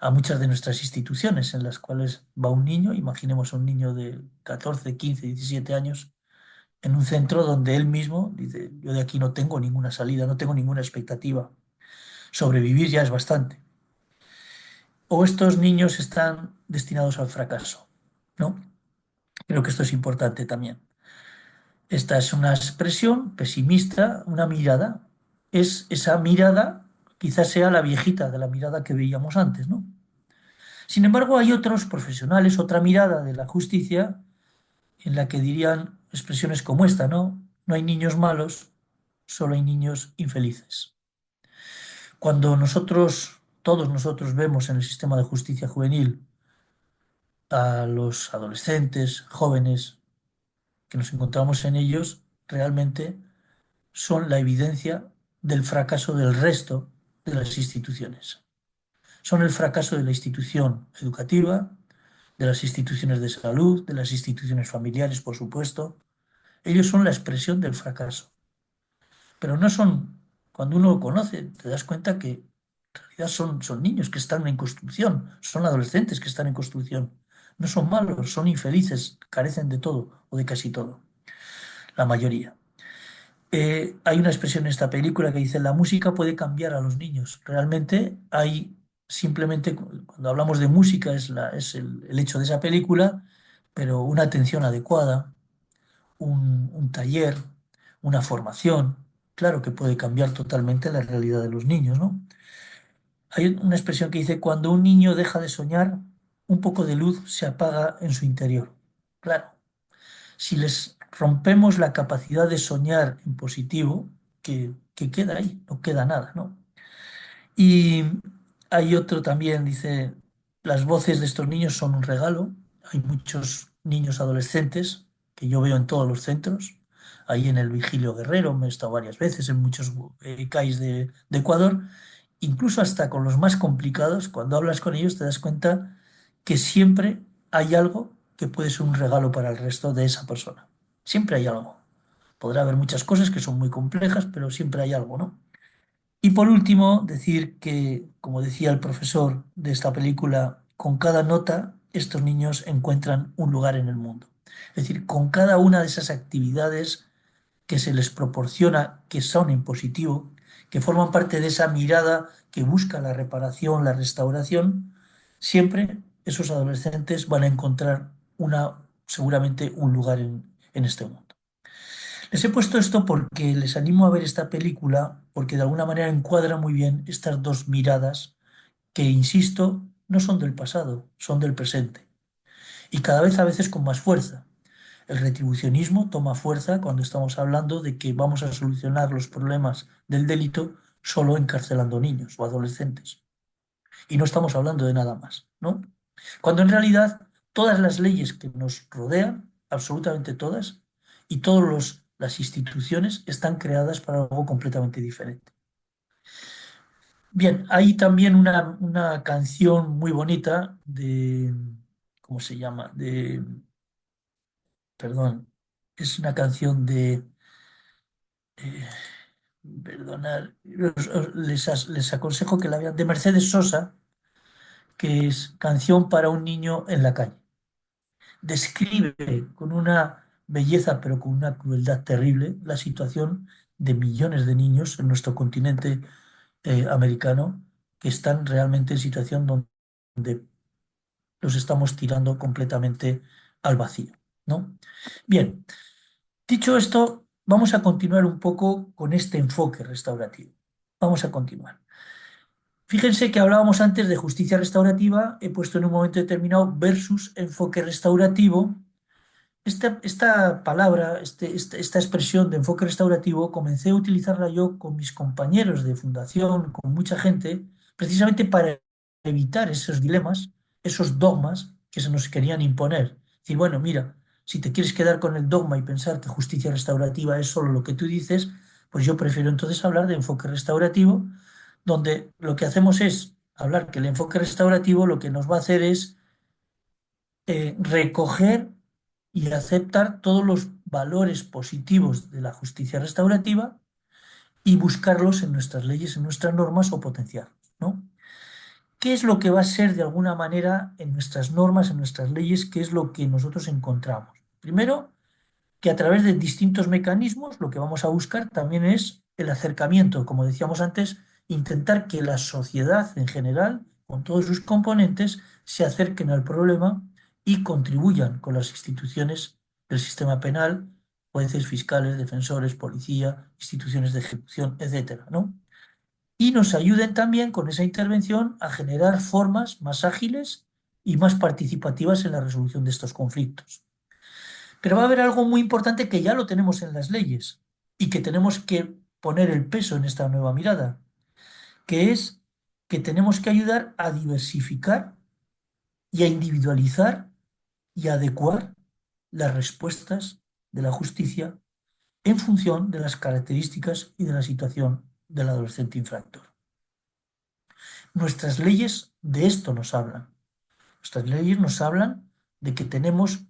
Speaker 4: A muchas de nuestras instituciones en las cuales va un niño, imaginemos a un niño de 14, 15, 17 años, en un centro donde él mismo dice, yo de aquí no tengo ninguna salida, no tengo ninguna expectativa, sobrevivir ya es bastante. O estos niños están destinados al fracaso, ¿no? Creo que esto es importante también. Esta es una expresión pesimista, una mirada. Esa mirada quizás sea la viejita de la mirada que veíamos antes, ¿no? Sin embargo, hay otros profesionales, otra mirada de la justicia en la que dirían expresiones como esta, ¿no? No hay niños malos, solo hay niños infelices. Cuando todos nosotros vemos en el sistema de justicia juvenil a los adolescentes, jóvenes, que nos encontramos en ellos, realmente son la evidencia del fracaso del resto de las instituciones. Son el fracaso de la institución educativa, de las instituciones de salud, de las instituciones familiares, por supuesto. Ellos son la expresión del fracaso. Pero no son, cuando uno lo conoce, te das cuenta que en realidad son niños que están en construcción, son adolescentes que están en construcción. No son malos, son infelices, carecen de todo o de casi todo, la mayoría. Hay una expresión en esta película que dice, la música puede cambiar a los niños. Realmente hay simplemente, cuando hablamos de música, es el hecho de esa película, pero una atención adecuada, un taller, una formación, claro que puede cambiar totalmente la realidad de los niños, ¿no? Hay una expresión que dice, cuando un niño deja de soñar, un poco de luz se apaga en su interior. Claro, si les rompemos la capacidad de soñar en positivo, que queda ahí, no queda nada, ¿no? Y hay otro también, dice, las voces de estos niños son un regalo. Hay muchos niños adolescentes que yo veo en todos los centros. Ahí en el Vigilio Guerrero me he estado varias veces, en muchos CAIs de Ecuador. Incluso hasta con los más complicados, cuando hablas con ellos te das cuenta que siempre hay algo que puede ser un regalo para el resto de esa persona. Siempre hay algo. Podrá haber muchas cosas que son muy complejas, pero siempre hay algo, ¿no? Y por último, decir que, como decía el profesor de esta película, con cada nota estos niños encuentran un lugar en el mundo. Es decir, con cada una de esas actividades que se les proporciona, que son en positivo, que forman parte de esa mirada que busca la reparación, la restauración, siempre esos adolescentes van a encontrar seguramente un lugar en este mundo. Les he puesto esto porque les animo a ver esta película, porque de alguna manera encuadra muy bien estas dos miradas que, insisto, no son del pasado, son del presente. Y cada vez a veces con más fuerza. El retribucionismo toma fuerza cuando estamos hablando de que vamos a solucionar los problemas del delito solo encarcelando niños o adolescentes. Y no estamos hablando de nada más, ¿no? Cuando en realidad todas las leyes que nos rodean, absolutamente todas, y todas las instituciones están creadas para algo completamente diferente. Bien, hay también una canción muy bonita ¿cómo se llama? Perdón, es una canción eh, perdonad, les aconsejo que la vean, de Mercedes Sosa, que es Canción para un niño en la calle. Describe con una belleza, pero con una crueldad terrible, la situación de millones de niños en nuestro continente americano que están realmente en situación donde los estamos tirando completamente al vacío, ¿no? Bien, dicho esto, vamos a continuar un poco con este enfoque restaurativo. Vamos a continuar. Fíjense que hablábamos antes de justicia restaurativa, he puesto en un momento determinado versus enfoque restaurativo. Esta palabra, esta expresión de enfoque restaurativo, comencé a utilizarla yo con mis compañeros de fundación, con mucha gente, precisamente para evitar esos dilemas, esos dogmas que se nos querían imponer. Decir, bueno, mira, si te quieres quedar con el dogma y pensar que justicia restaurativa es solo lo que tú dices, pues yo prefiero entonces hablar de enfoque restaurativo, donde lo que hacemos es hablar que el enfoque restaurativo lo que nos va a hacer es recoger y aceptar todos los valores positivos de la justicia restaurativa y buscarlos en nuestras leyes, en nuestras normas o potenciarlos, ¿no? ¿Qué es lo que va a ser de alguna manera en nuestras normas, en nuestras leyes? ¿Qué es lo que nosotros encontramos? Primero, que a través de distintos mecanismos lo que vamos a buscar también es el acercamiento, como decíamos antes, intentar que la sociedad en general, con todos sus componentes, se acerquen al problema y contribuyan con las instituciones del sistema penal, jueces, fiscales, defensores, policía, instituciones de ejecución, etcétera, ¿no? Y nos ayuden también con esa intervención a generar formas más ágiles y más participativas en la resolución de estos conflictos. Pero va a haber algo muy importante que ya lo tenemos en las leyes y que tenemos que poner el peso en esta nueva mirada, que es que tenemos que ayudar a diversificar y a individualizar y a adecuar las respuestas de la justicia en función de las características y de la situación del adolescente infractor. Nuestras leyes de esto nos hablan. Nuestras leyes nos hablan de que tenemos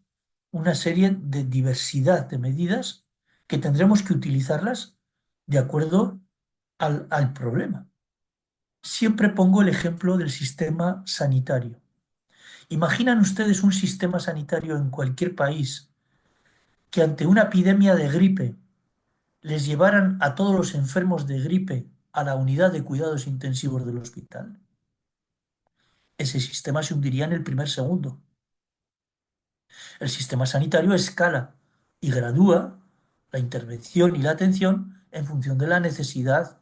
Speaker 4: una serie de diversidad de medidas que tendremos que utilizarlas de acuerdo al problema. Siempre pongo el ejemplo del sistema sanitario. ¿Imaginan ustedes un sistema sanitario en cualquier país que ante una epidemia de gripe les llevaran a todos los enfermos de gripe a la unidad de cuidados intensivos del hospital? Ese sistema se hundiría en el primer segundo. El sistema sanitario escala y gradúa la intervención y la atención en función de la necesidad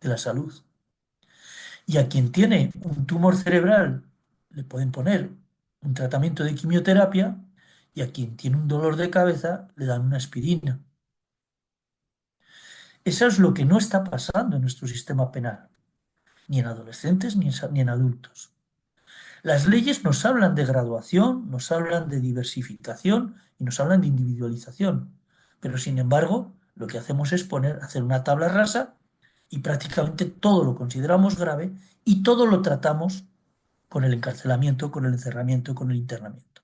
Speaker 4: de la salud. Y a quien tiene un tumor cerebral le pueden poner un tratamiento de quimioterapia y a quien tiene un dolor de cabeza le dan una aspirina. Eso es lo que no está pasando en nuestro sistema penal, ni en adolescentes ni en adultos. Las leyes nos hablan de graduación, nos hablan de diversificación y nos hablan de individualización. Pero sin embargo, lo que hacemos es hacer una tabla rasa y prácticamente todo lo consideramos grave y todo lo tratamos con el encarcelamiento, con el encerramiento, con el internamiento.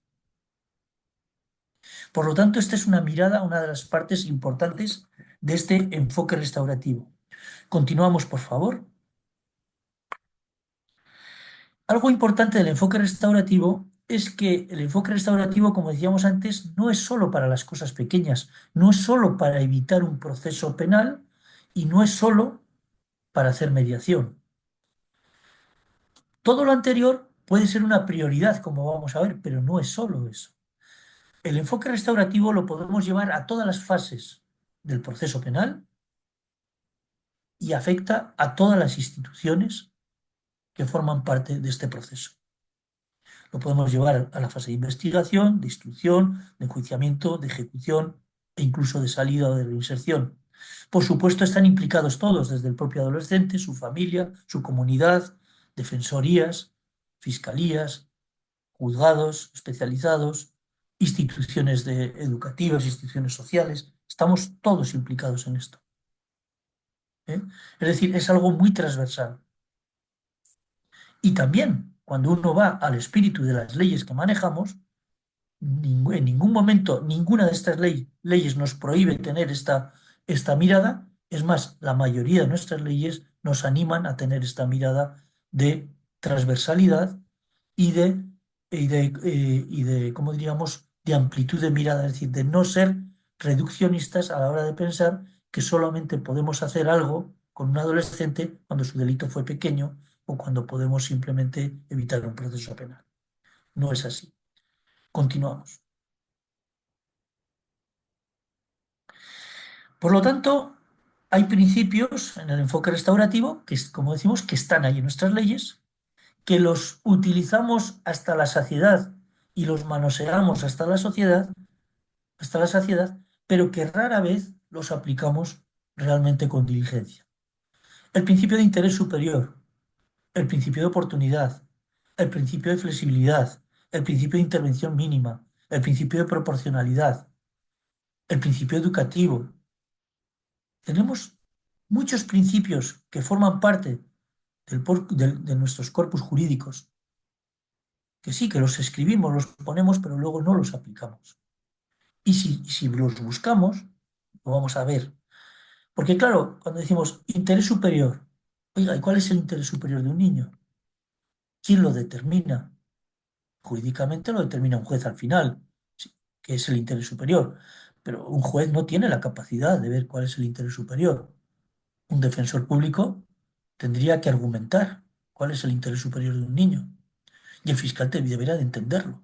Speaker 4: Por lo tanto, esta es una mirada, una de las partes importantes de este enfoque restaurativo. Continuamos, por favor. Algo importante del enfoque restaurativo es que el enfoque restaurativo, como decíamos antes, no es solo para las cosas pequeñas, no es solo para evitar un proceso penal y no es solo para hacer mediación. Todo lo anterior puede ser una prioridad, como vamos a ver, pero no es solo eso. El enfoque restaurativo lo podemos llevar a todas las fases del proceso penal y afecta a todas las instituciones que forman parte de este proceso. Lo podemos llevar a la fase de investigación, de instrucción, de enjuiciamiento, de ejecución e incluso de salida o de reinserción. Por supuesto, están implicados todos, desde el propio adolescente, su familia, su comunidad, defensorías, fiscalías, juzgados especializados, instituciones educativas, instituciones sociales. Estamos todos implicados en esto. ¿Eh? Es decir, es algo muy transversal. Y también, cuando uno va al espíritu de las leyes que manejamos, en ningún momento ninguna de estas leyes nos prohíbe tener esta mirada. Es más, la mayoría de nuestras leyes nos animan a tener esta mirada de transversalidad y ¿cómo diríamos?, de amplitud de mirada, es decir, de no ser reduccionistas a la hora de pensar que solamente podemos hacer algo con un adolescente cuando su delito fue pequeño o cuando podemos simplemente evitar un proceso penal. No es así. Continuamos. Por lo tanto, hay principios en el enfoque restaurativo que, como decimos, que están ahí en nuestras leyes, que los utilizamos hasta la saciedad y los manoseamos hasta la saciedad, pero que rara vez los aplicamos realmente con diligencia. El principio de interés superior, el principio de oportunidad, el principio de flexibilidad, el principio de intervención mínima, el principio de proporcionalidad, el principio educativo. Tenemos muchos principios que forman parte de nuestros corpus jurídicos, que sí, que los escribimos, los ponemos, pero luego no los aplicamos. Y si los buscamos, lo vamos a ver. Porque claro, cuando decimos interés superior, oiga, ¿y cuál es el interés superior de un niño? ¿Quién lo determina? Jurídicamente lo determina un juez al final, sí, que es el interés superior. Pero un juez no tiene la capacidad de ver cuál es el interés superior. Un defensor público tendría que argumentar cuál es el interés superior de un niño. Y el fiscal debería de entenderlo.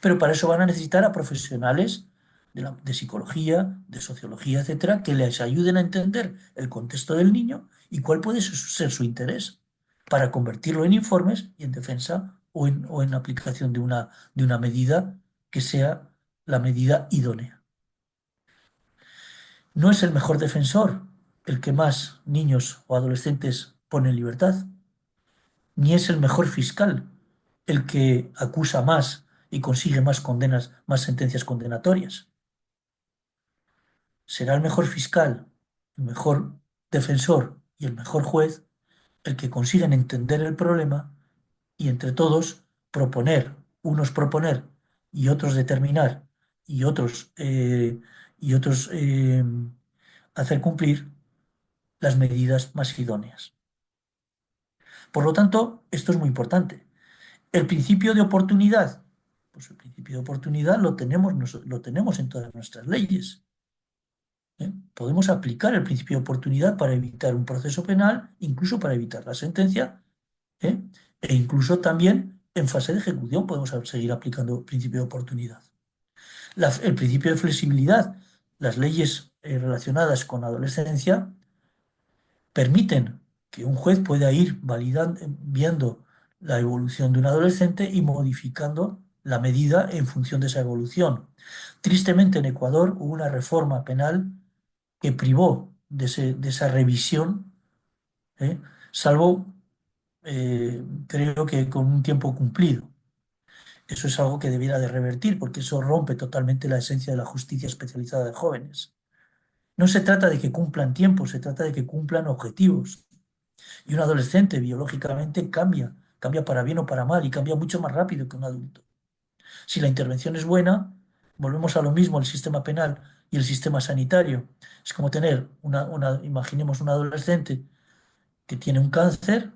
Speaker 4: Pero para eso van a necesitar a profesionales de psicología, de sociología, etcétera, que les ayuden a entender el contexto del niño y cuál puede ser su interés para convertirlo en informes y en defensa o en aplicación de una medida que sea la medida idónea. No es el mejor defensor el que más niños o adolescentes pone en libertad, ni es el mejor fiscal el que acusa más y consigue más condenas, más sentencias condenatorias. Será el mejor fiscal, el mejor defensor y el mejor juez el que consiguen entender el problema y entre todos unos proponer y otros determinar y otros hacer cumplir las medidas más idóneas. Por lo tanto, esto es muy importante. El principio de oportunidad, pues el principio de oportunidad lo tenemos en todas nuestras leyes. Podemos aplicar el principio de oportunidad para evitar un proceso penal, incluso para evitar la sentencia, ¿eh? E incluso también en fase de ejecución podemos seguir aplicando el principio de oportunidad. El principio de flexibilidad, las leyes relacionadas con la adolescencia permiten que un juez pueda ir validando, viendo la evolución de un adolescente y modificando la medida en función de esa evolución. Tristemente, en Ecuador hubo una reforma penal que privó de esa revisión, ¿eh? Salvo, creo que con un tiempo cumplido. Eso es algo que debiera de revertir, porque eso rompe totalmente la esencia de la justicia especializada de jóvenes. No se trata de que cumplan tiempos, se trata de que cumplan objetivos. Y un adolescente biológicamente cambia para bien o para mal, y cambia mucho más rápido que un adulto. Si la intervención es buena, volvemos a lo mismo, el sistema penal y el sistema sanitario. Es como tener imaginemos un adolescente que tiene un cáncer,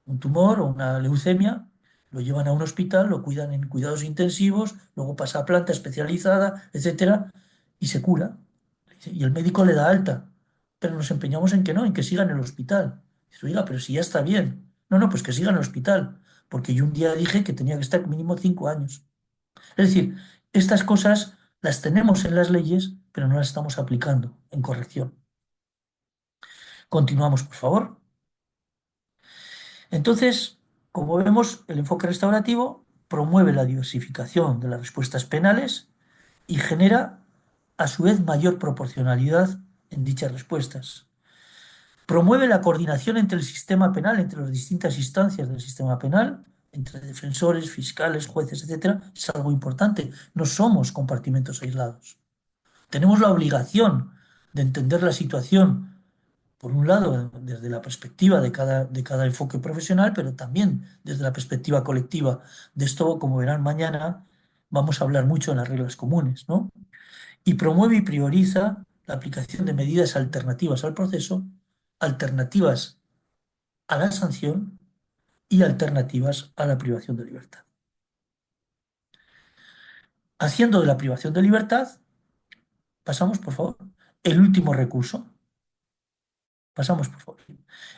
Speaker 4: un tumor o una leucemia, lo llevan a un hospital, lo cuidan en cuidados intensivos, luego pasa a planta especializada, etcétera, y se cura. Y el médico le da alta, pero nos empeñamos en que no, en que siga en el hospital. Dice, oiga, pero si ya está bien. No, no, pues que siga en el hospital, porque yo un día dije que tenía que estar mínimo 5 años. Es decir, estas cosas las tenemos en las leyes, pero no las estamos aplicando en corrección. Continuamos, por favor. Entonces, como vemos, el enfoque restaurativo promueve la diversificación de las respuestas penales y genera, a su vez, mayor proporcionalidad en dichas respuestas. Promueve la coordinación entre el sistema penal, entre las distintas instancias del sistema penal, entre defensores, fiscales, jueces, etcétera. Es algo importante. No somos compartimentos aislados. Tenemos la obligación de entender la situación, por un lado, desde la perspectiva de cada enfoque profesional, pero también desde la perspectiva colectiva. De esto, como verán mañana, vamos a hablar mucho en las reglas comunes, ¿no? Y promueve y prioriza la aplicación de medidas alternativas al proceso, alternativas a la sanción y alternativas a la privación de libertad. Haciendo de la privación de libertad, pasamos, por favor, el último recurso. Pasamos, por favor.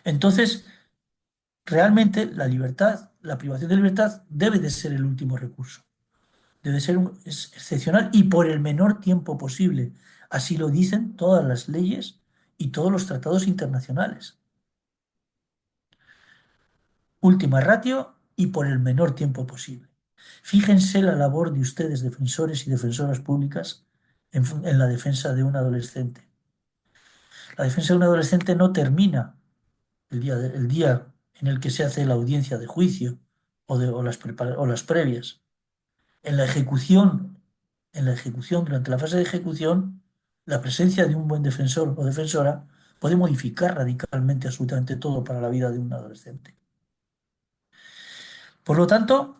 Speaker 4: Entonces, realmente la libertad, la privación de libertad debe de ser el último recurso. Debe ser es excepcional y por el menor tiempo posible. Así lo dicen todas las leyes y todos los tratados internacionales. Última ratio y por el menor tiempo posible. Fíjense la labor de ustedes, defensores y defensoras públicas, en la defensa de un adolescente. La defensa de un adolescente no termina el día en el que se hace la audiencia de juicio o las previas. En la ejecución, durante la fase de ejecución, la presencia de un buen defensor o defensora puede modificar radicalmente absolutamente todo para la vida de un adolescente. Por lo tanto,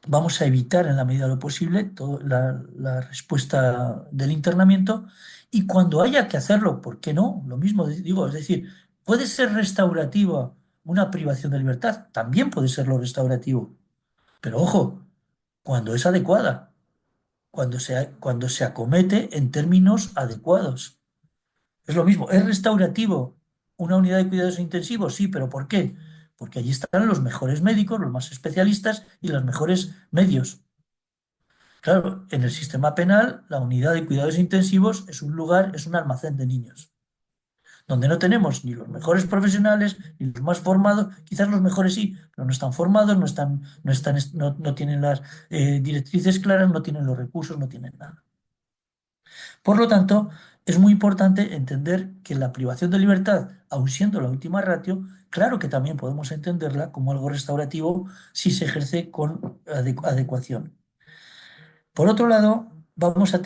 Speaker 4: vamos a evitar en la medida de lo posible la respuesta del internamiento y cuando haya que hacerlo, ¿por qué no? Lo mismo digo, es decir, puede ser restaurativa una privación de libertad, también puede ser lo restaurativo, pero ojo, cuando es adecuada, cuando se acomete en términos adecuados. Es lo mismo, ¿es restaurativo una unidad de cuidados intensivos? Sí, pero ¿por qué? Porque allí están los mejores médicos, los más especialistas y los mejores medios. Claro, en el sistema penal, la unidad de cuidados intensivos es un lugar, es un almacén de niños, donde no tenemos ni los mejores profesionales, ni los más formados, quizás los mejores sí, pero no están formados, no tienen las directrices claras, no tienen los recursos, no tienen nada. Por lo tanto, es muy importante entender que la privación de libertad, aun siendo la última ratio, claro que también podemos entenderla como algo restaurativo si se ejerce con adecuación. Por otro lado, vamos a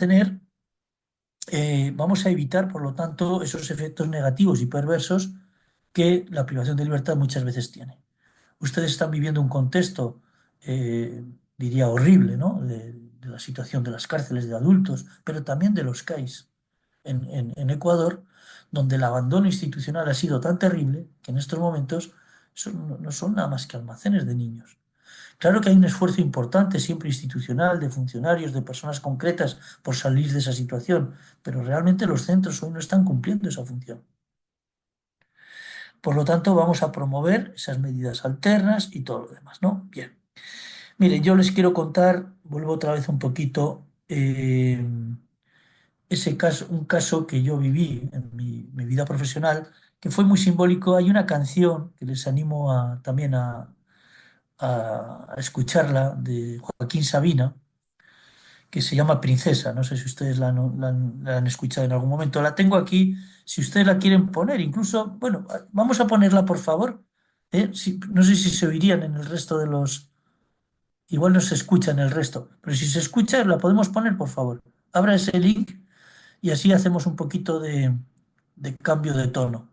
Speaker 4: evitar, por lo tanto, esos efectos negativos y perversos que la privación de libertad muchas veces tiene. Ustedes están viviendo un contexto, diría, horrible, ¿no? De la situación de las cárceles de adultos, pero también de los CAIS en Ecuador, donde el abandono institucional ha sido tan terrible que en estos momentos no son nada más que almacenes de niños. Claro que hay un esfuerzo importante, siempre institucional, de funcionarios, de personas concretas, por salir de esa situación, pero realmente los centros hoy no están cumpliendo esa función. Por lo tanto, vamos a promover esas medidas alternas y todo lo demás, ¿no? Bien. Miren, yo les quiero contar, vuelvo otra vez un poquito, un caso que yo viví en mi vida profesional, que fue muy simbólico. Hay una canción que les animo también a escucharla, de Joaquín Sabina, que se llama Princesa. No sé si ustedes la han escuchado en algún momento. La tengo aquí, si ustedes la quieren poner. Incluso, bueno, vamos a ponerla, por favor. No sé si se oirían en el resto de los... Igual no se escucha en el resto, pero si se escucha, la podemos poner, por favor. Abra ese link y así hacemos un poquito de cambio de tono.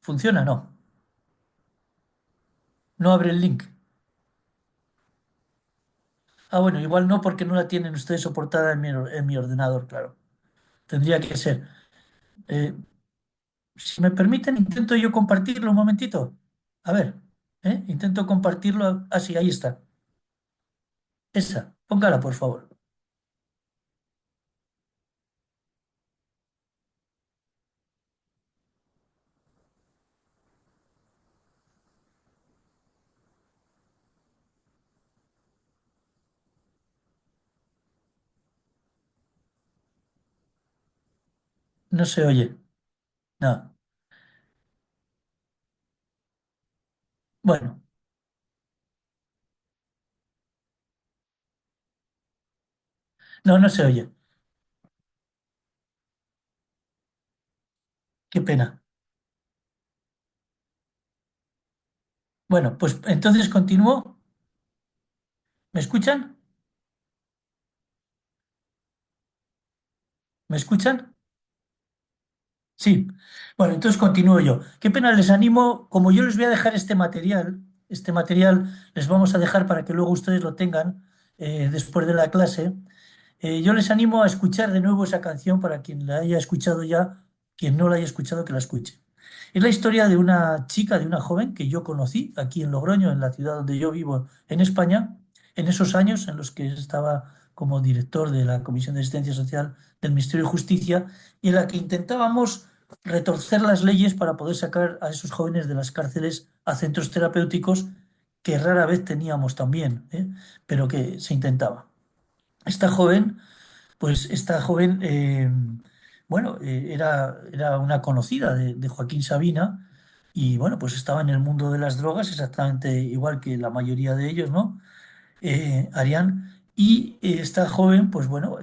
Speaker 4: ¿Funciona? No. No abre el link. Ah, bueno, igual no porque no la tienen ustedes soportada en mi ordenador, claro. Tendría que ser. Eh, si me permiten, intento yo compartirlo un momentito. A ver, intento compartirlo. Ah, sí, ahí está. Esa, póngala, por favor. No se oye. No. Bueno, no, no se oye. Qué pena. Bueno, pues entonces continúo. ¿Me escuchan? ¿Me escuchan? Sí. Bueno, entonces continúo yo. Qué pena, les animo, como yo les voy a dejar este material les vamos a dejar para que luego ustedes lo tengan después de la clase. Yo les animo a escuchar de nuevo esa canción para quien la haya escuchado ya, quien no la haya escuchado, que la escuche. Es la historia de una chica, de una joven que yo conocí aquí en Logroño, en la ciudad donde yo vivo en España, en esos años en los que estaba como director de la Comisión de Asistencia Social del Ministerio de Justicia y en la que intentábamos retorcer las leyes para poder sacar a esos jóvenes de las cárceles a centros terapéuticos que rara vez teníamos también, ¿eh? Pero que se intentaba. Esta joven, bueno, era una conocida de Joaquín Sabina y bueno, pues estaba en el mundo de las drogas exactamente igual que la mayoría de ellos, ¿no? Arián. Y esta joven, pues bueno,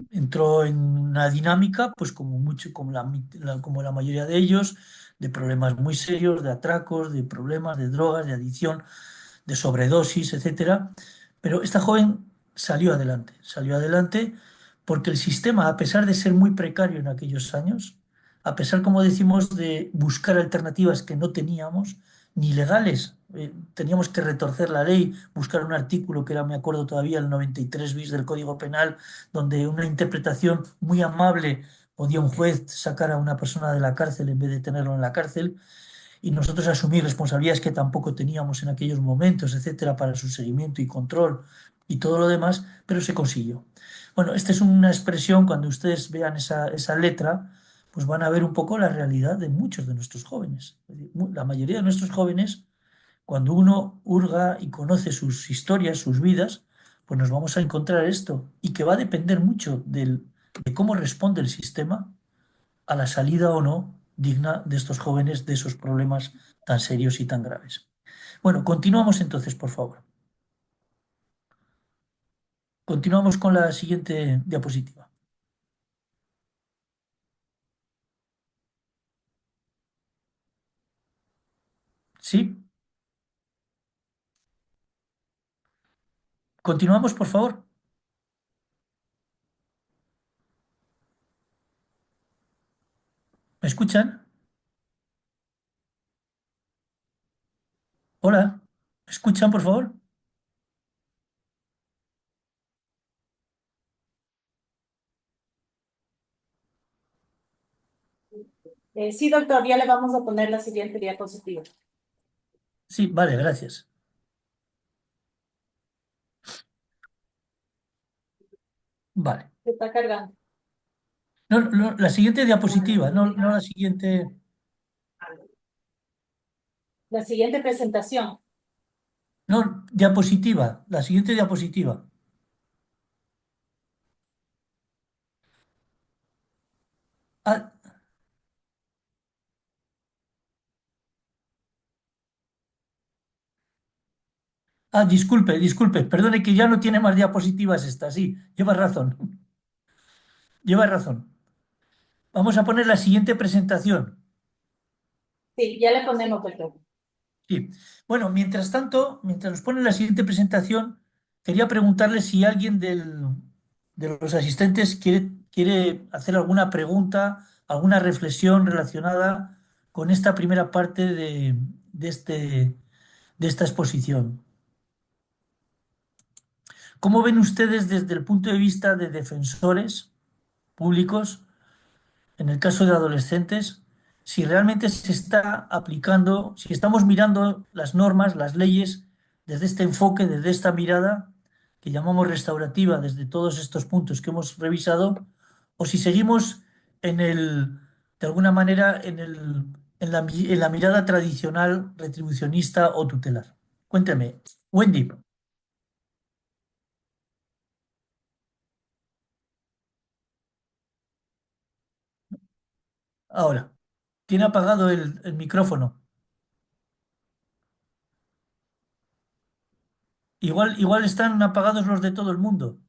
Speaker 4: entró en una dinámica, pues como mucho, como la mayoría de ellos, de problemas muy serios, de atracos, de problemas de drogas, de adicción, de sobredosis, etcétera. Pero esta joven salió adelante porque el sistema, a pesar de ser muy precario en aquellos años, a pesar, como decimos, de buscar alternativas que no teníamos, ni legales, teníamos que retorcer la ley, buscar un artículo que era, me acuerdo todavía, el 93 bis del Código Penal, donde una interpretación muy amable podía un juez sacar a una persona de la cárcel en vez de tenerlo en la cárcel y nosotros asumir responsabilidades que tampoco teníamos en aquellos momentos, etcétera, para su seguimiento y control y todo lo demás, pero se consiguió. Bueno, esta es una expresión, cuando ustedes vean esa letra, pues van a ver un poco la realidad de muchos de nuestros jóvenes. Es decir, la mayoría de nuestros jóvenes, cuando uno hurga y conoce sus historias, sus vidas, pues nos vamos a encontrar esto y que va a depender mucho de cómo responde el sistema a la salida o no digna de estos jóvenes de esos problemas tan serios y tan graves. Bueno, continuamos entonces, por favor. Continuamos con la siguiente diapositiva. ¿Sí? Continuamos, por favor. ¿Me escuchan? Hola. ¿Me escuchan, por favor?
Speaker 3: Sí, doctor, ya le vamos a poner la siguiente diapositiva.
Speaker 4: Sí, vale, gracias. Vale.
Speaker 3: Se está cargando.
Speaker 4: No, la siguiente diapositiva, no la siguiente.
Speaker 3: La siguiente presentación.
Speaker 4: No, diapositiva, la siguiente diapositiva. Ah, disculpe, perdone que ya no tiene más diapositivas esta, sí, lleva razón, lleva razón. Vamos a poner la siguiente presentación.
Speaker 3: Sí, ya le ponemos, doctor.
Speaker 4: Sí. Bueno, mientras tanto, mientras nos ponen la siguiente presentación, quería preguntarle si alguien de los asistentes quiere hacer alguna pregunta, alguna reflexión relacionada con esta primera parte de esta exposición. ¿Cómo ven ustedes desde el punto de vista de defensores públicos, en el caso de adolescentes, si realmente se está aplicando, si estamos mirando las normas, las leyes, desde este enfoque, desde esta mirada que llamamos restaurativa, desde todos estos puntos que hemos revisado, o si seguimos de alguna manera, en la mirada tradicional, retribucionista o tutelar? Cuénteme, Wendy, ahora, tiene apagado el micrófono. Igual están apagados los de todo el mundo.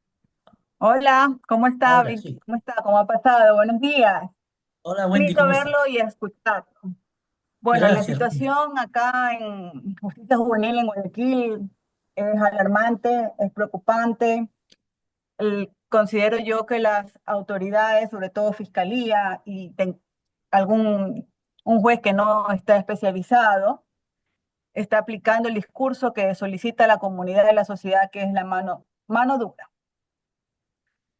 Speaker 5: Hola, ¿cómo está,
Speaker 4: Ahora
Speaker 5: Vic?
Speaker 4: sí.
Speaker 5: ¿Cómo está? ¿Cómo ha pasado? Buenos días.
Speaker 4: Hola Wendy,
Speaker 5: Lindo
Speaker 4: ¿cómo estás?
Speaker 5: verlo y escucharlo. Bueno, la
Speaker 4: Gracias, Wendy.
Speaker 5: situación acá en Justicia Juvenil en Guayaquil es alarmante, es preocupante. Considero yo que las autoridades, sobre todo Fiscalía y algún un juez que no está especializado, está aplicando el discurso que solicita la comunidad de la sociedad, que es la mano dura.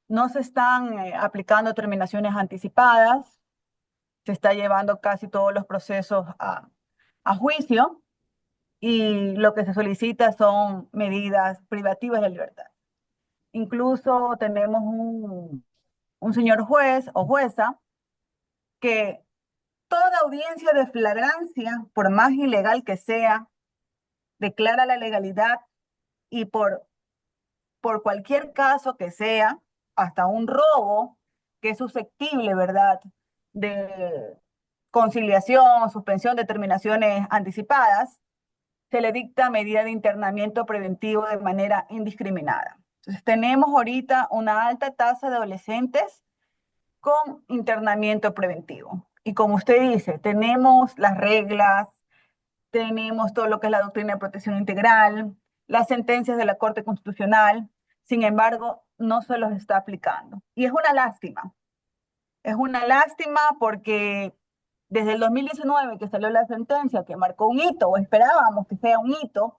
Speaker 5: No se están aplicando terminaciones anticipadas, se está llevando casi todos los procesos a juicio y lo que se solicita son medidas privativas de libertad. Incluso tenemos un señor juez o jueza que toda audiencia de flagrancia, por más ilegal que sea, declara la legalidad y por cualquier caso que sea, hasta un robo que es susceptible, ¿verdad?, de conciliación, suspensión de terminaciones anticipadas, se le dicta medida de internamiento preventivo de manera indiscriminada. Entonces, tenemos ahorita una alta tasa de adolescentes con internamiento preventivo. Y como usted dice, tenemos las reglas, tenemos todo lo que es la doctrina de protección integral, las sentencias de la Corte Constitucional, sin embargo, no se los está aplicando. Y es una lástima porque desde el 2019 que salió la sentencia que marcó un hito, o esperábamos que sea un hito,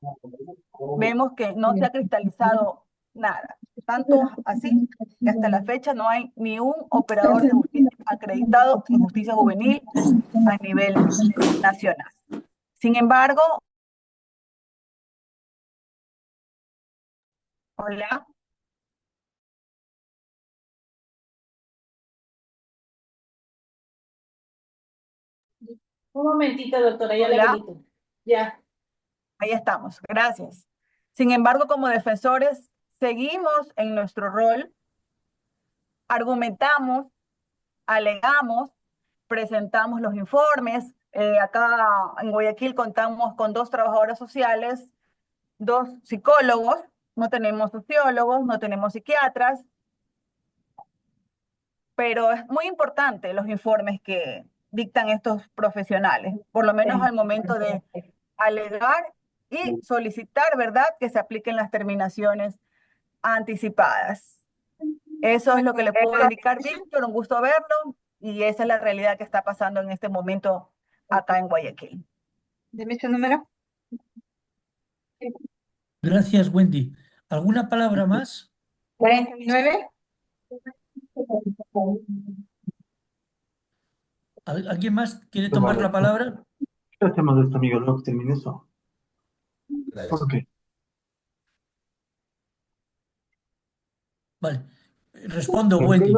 Speaker 5: vemos que no se ha cristalizado nada. Tanto así que hasta la fecha no hay ni un operador de justicia acreditado en justicia juvenil a nivel nacional. Sin embargo, hola,
Speaker 3: Un momentito, doctora, ya le
Speaker 5: hola,
Speaker 3: habilito. Ya.
Speaker 5: ahí estamos, gracias. Sin embargo, como defensores, seguimos en nuestro rol, argumentamos, alegamos, presentamos los informes. Acá en Guayaquil contamos con 2 trabajadoras sociales, 2 psicólogos, no tenemos sociólogos, no tenemos psiquiatras, pero es muy importante los informes que dictan estos profesionales, por lo menos al momento de alegar y solicitar, ¿verdad?, que se apliquen las terminaciones anticipadas. Eso es lo que le puedo indicar, Víctor, un gusto verlo, y esa es la realidad que está pasando en este momento acá en Guayaquil. Deme su número.
Speaker 4: Gracias, Wendy. ¿Alguna palabra más?
Speaker 5: 49.
Speaker 4: ¿Alguien más quiere tomar la palabra?
Speaker 6: ¿Qué hacemos de esto, amigo? Luego que termine eso. Ok.
Speaker 4: Vale. Respondo, Wendy.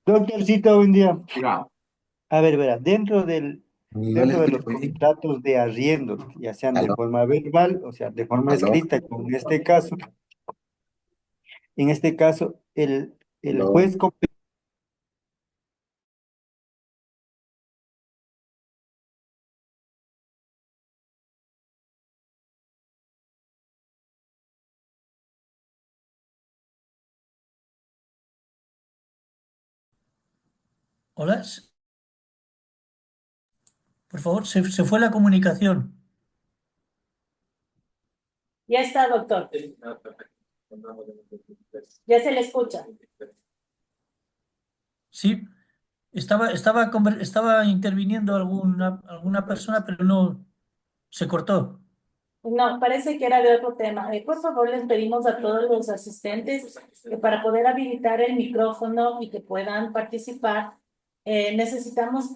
Speaker 6: Doctorcito, buen día.
Speaker 2: Mira,
Speaker 6: A ver, verá, dentro de los contratos de arriendo, ya sean de forma verbal, o sea, de forma escrita, como en este caso, el juez
Speaker 4: Hola. Por favor, se fue la comunicación.
Speaker 3: Ya está, doctor. Ya se le escucha.
Speaker 4: Sí, estaba interviniendo alguna persona, pero no se cortó.
Speaker 3: No, parece que era de otro tema. Por favor, les pedimos a todos los asistentes que para poder habilitar el micrófono y que puedan participar, necesitamos,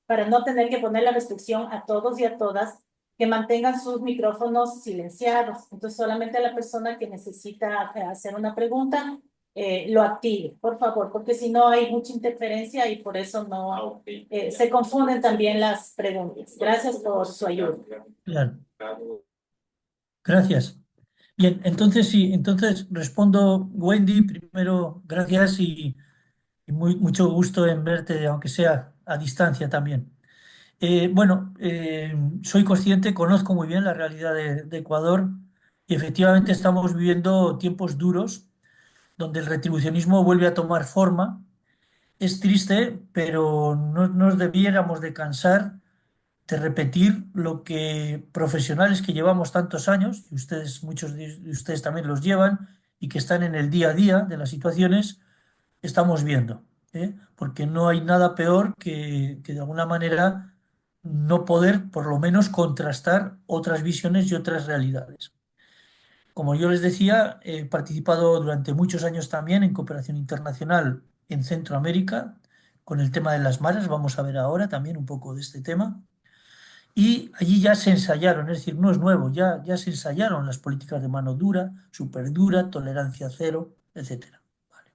Speaker 3: para no tener que poner la restricción a todos y a todas, que mantengan sus micrófonos silenciados. Entonces, solamente la persona que necesita hacer una pregunta, lo active, por favor, porque si no hay mucha interferencia y por eso no se confunden también las preguntas. Gracias por su ayuda.
Speaker 4: Claro. Gracias. Bien, entonces sí, entonces respondo, Wendy, primero, gracias y mucho gusto en verte, aunque sea a distancia también. Bueno, soy consciente, conozco muy bien la realidad de Ecuador y efectivamente estamos viviendo tiempos duros donde el retribucionismo vuelve a tomar forma. Es triste, pero no nos debiéramos de cansar de repetir lo que profesionales que llevamos tantos años, y ustedes, muchos de ustedes también los llevan, y que están en el día a día de las situaciones, estamos viendo, ¿eh? Porque no hay nada peor que de alguna manera no poder por lo menos contrastar otras visiones y otras realidades. Como yo les decía, he participado durante muchos años también en cooperación internacional en Centroamérica con el tema de las mares. Vamos a ver ahora también un poco de este tema. Y allí ya se ensayaron, es decir, no es nuevo, ya se ensayaron las políticas de mano dura, superdura, tolerancia cero, etcétera. Vale.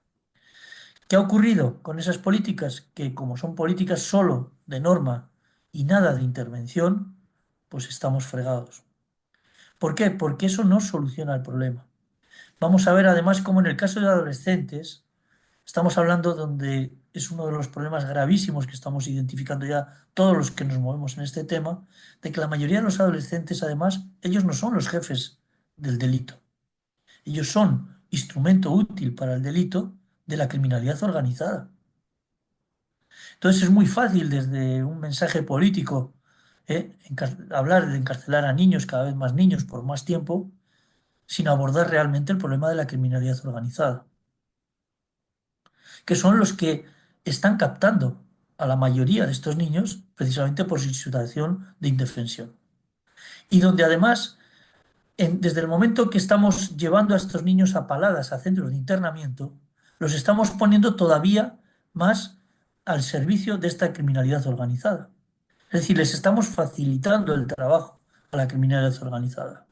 Speaker 4: ¿Qué ha ocurrido con esas políticas? Que como son políticas solo de norma y nada de intervención, pues estamos fregados. ¿Por qué? Porque eso no soluciona el problema. Vamos a ver además cómo en el caso de adolescentes, estamos hablando donde es uno de los problemas gravísimos que estamos identificando ya todos los que nos movemos en este tema, de que la mayoría de los adolescentes además, ellos no son los jefes del delito. Ellos son instrumento útil para el delito de la criminalidad organizada. Entonces es muy fácil desde un mensaje político hablar de encarcelar a niños, cada vez más niños, por más tiempo, sin abordar realmente el problema de la criminalidad organizada, que son los que están captando a la mayoría de estos niños precisamente por su situación de indefensión. Y donde además, desde el momento que estamos llevando a estos niños a paladas a centros de internamiento, los estamos poniendo todavía más al servicio de esta criminalidad organizada. Es decir, les estamos facilitando el trabajo a la criminalidad organizada.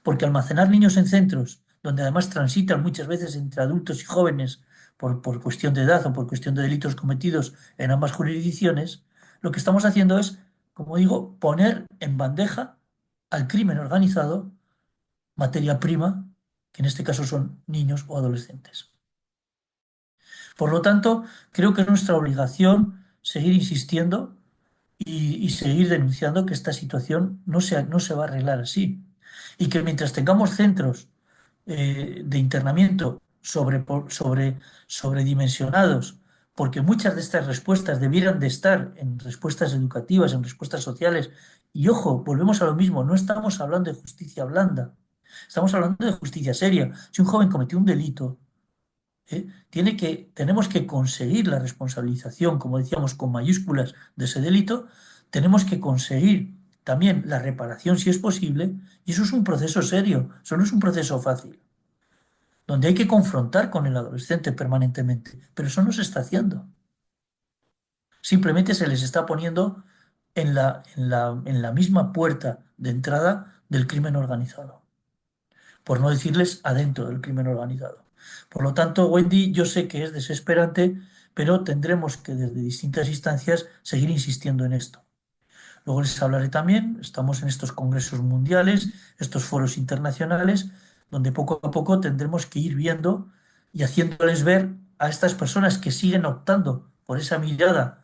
Speaker 4: Porque almacenar niños en centros, donde además transitan muchas veces entre adultos y jóvenes por cuestión de edad o por cuestión de delitos cometidos en ambas jurisdicciones, lo que estamos haciendo es, como digo, poner en bandeja al crimen organizado materia prima, que en este caso son niños o adolescentes. Por lo tanto, creo que es nuestra obligación seguir insistiendo y seguir denunciando que esta situación no se va a arreglar así. Y que mientras tengamos centros de internamiento sobredimensionados, porque muchas de estas respuestas debieran de estar en respuestas educativas, en respuestas sociales, y ojo, volvemos a lo mismo, no estamos hablando de justicia blanda, estamos hablando de justicia seria. Si un joven cometió un delito, tenemos que conseguir la responsabilización, como decíamos, con mayúsculas de ese delito, tenemos que conseguir también la reparación si es posible, y eso es un proceso serio, eso no es un proceso fácil, donde hay que confrontar con el adolescente permanentemente, pero eso no se está haciendo. Simplemente se les está poniendo en la misma puerta de entrada del crimen organizado, por no decirles adentro del crimen organizado. Por lo tanto, Wendy, yo sé que es desesperante, pero tendremos que desde distintas instancias seguir insistiendo en esto. Luego les hablaré también, estamos en estos congresos mundiales, estos foros internacionales, donde poco a poco tendremos que ir viendo y haciéndoles ver a estas personas que siguen optando por esa mirada,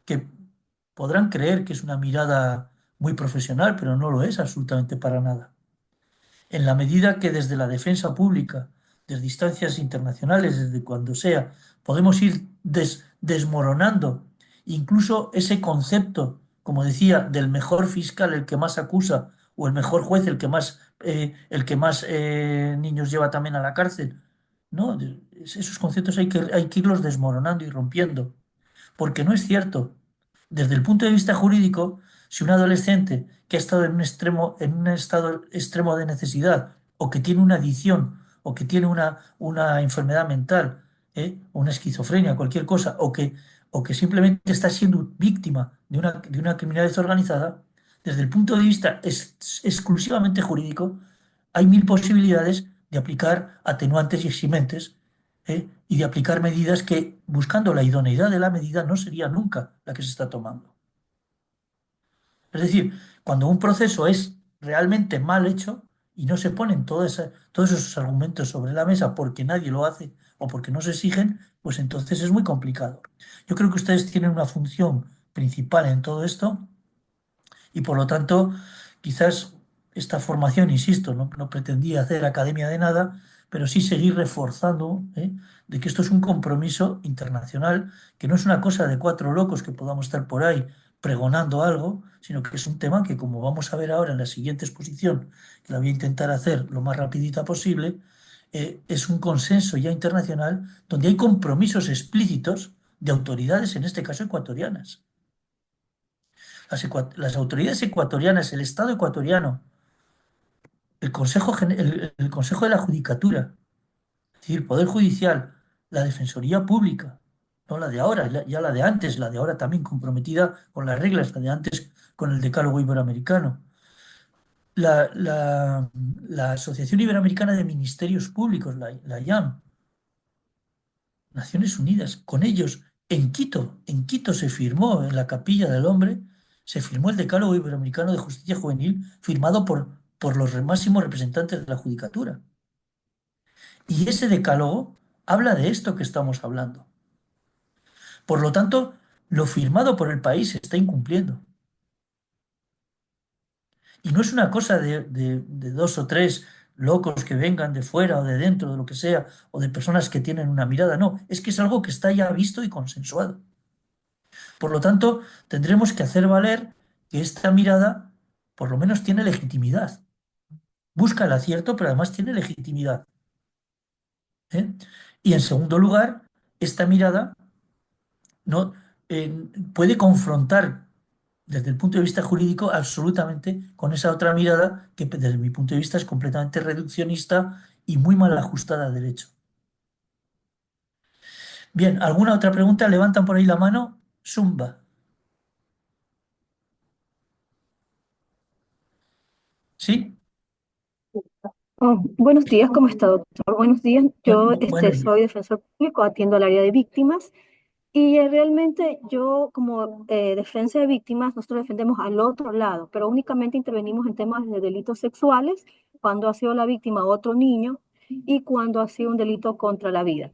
Speaker 4: que podrán creer que es una mirada muy profesional, pero no lo es absolutamente para nada. En la medida que desde la defensa pública, desde instancias internacionales, desde cuando sea, podemos ir desmoronando incluso ese concepto, como decía, del mejor fiscal, el que más acusa, o el mejor juez, el que más niños lleva también a la cárcel. No, esos conceptos hay que irlos desmoronando y rompiendo, porque no es cierto. Desde el punto de vista jurídico, si un adolescente que ha estado en un estado extremo de necesidad, o que tiene una adicción, o que tiene una enfermedad mental, una esquizofrenia, cualquier cosa, o que simplemente está siendo víctima de una criminalidad organizada, desde el punto de vista exclusivamente jurídico, hay mil posibilidades de aplicar atenuantes y eximentes, y de aplicar medidas que, buscando la idoneidad de la medida, no sería nunca la que se está tomando. Es decir, cuando un proceso es realmente mal hecho y no se ponen todos esos argumentos sobre la mesa porque nadie lo hace o porque no se exigen, pues entonces es muy complicado. Yo creo que ustedes tienen una función principal en todo esto y por lo tanto, quizás esta formación, insisto, no pretendía hacer academia de nada, pero sí seguir reforzando, de que esto es un compromiso internacional, que no es una cosa de cuatro locos que podamos estar por ahí pregonando algo, sino que es un tema que, como vamos a ver ahora en la siguiente exposición, que la voy a intentar hacer lo más rapidita posible, es un consenso ya internacional donde hay compromisos explícitos de autoridades, en este caso ecuatorianas. Las autoridades ecuatorianas, el Estado ecuatoriano, el Consejo de la Judicatura, es decir, el Poder Judicial, la Defensoría Pública, no la de ahora, ya la de antes, la de ahora también comprometida con las reglas, la de antes con el Decálogo Iberoamericano, la Asociación Iberoamericana de Ministerios Públicos, la IAM, Naciones Unidas, con ellos en Quito se firmó, en la Capilla del Hombre, se firmó el Decálogo Iberoamericano de Justicia Juvenil, firmado por los máximos representantes de la judicatura. Y ese decálogo habla de esto que estamos hablando. Por lo tanto, lo firmado por el país se está incumpliendo. Y no es una cosa de dos o tres locos que vengan de fuera o de dentro, de lo que sea, o de personas que tienen una mirada, no, es que es algo que está ya visto y consensuado. Por lo tanto, tendremos que hacer valer que esta mirada por lo menos tiene legitimidad. Busca el acierto, pero además tiene legitimidad. ¿Eh? Y en segundo lugar, esta mirada no puede confrontar desde el punto de vista jurídico absolutamente con esa otra mirada que desde mi punto de vista es completamente reduccionista y muy mal ajustada a derecho. Bien, ¿alguna otra pregunta? Levantan por ahí la mano. Zumba. ¿Sí?
Speaker 7: Oh, buenos días, ¿cómo está, doctor? Buenos días, yo
Speaker 4: Buenos días.
Speaker 7: soy defensor público, atiendo al área de víctimas y realmente yo como defensa de víctimas, nosotros defendemos al otro lado, pero únicamente intervenimos en temas de delitos sexuales cuando ha sido la víctima otro niño y cuando ha sido un delito contra la vida.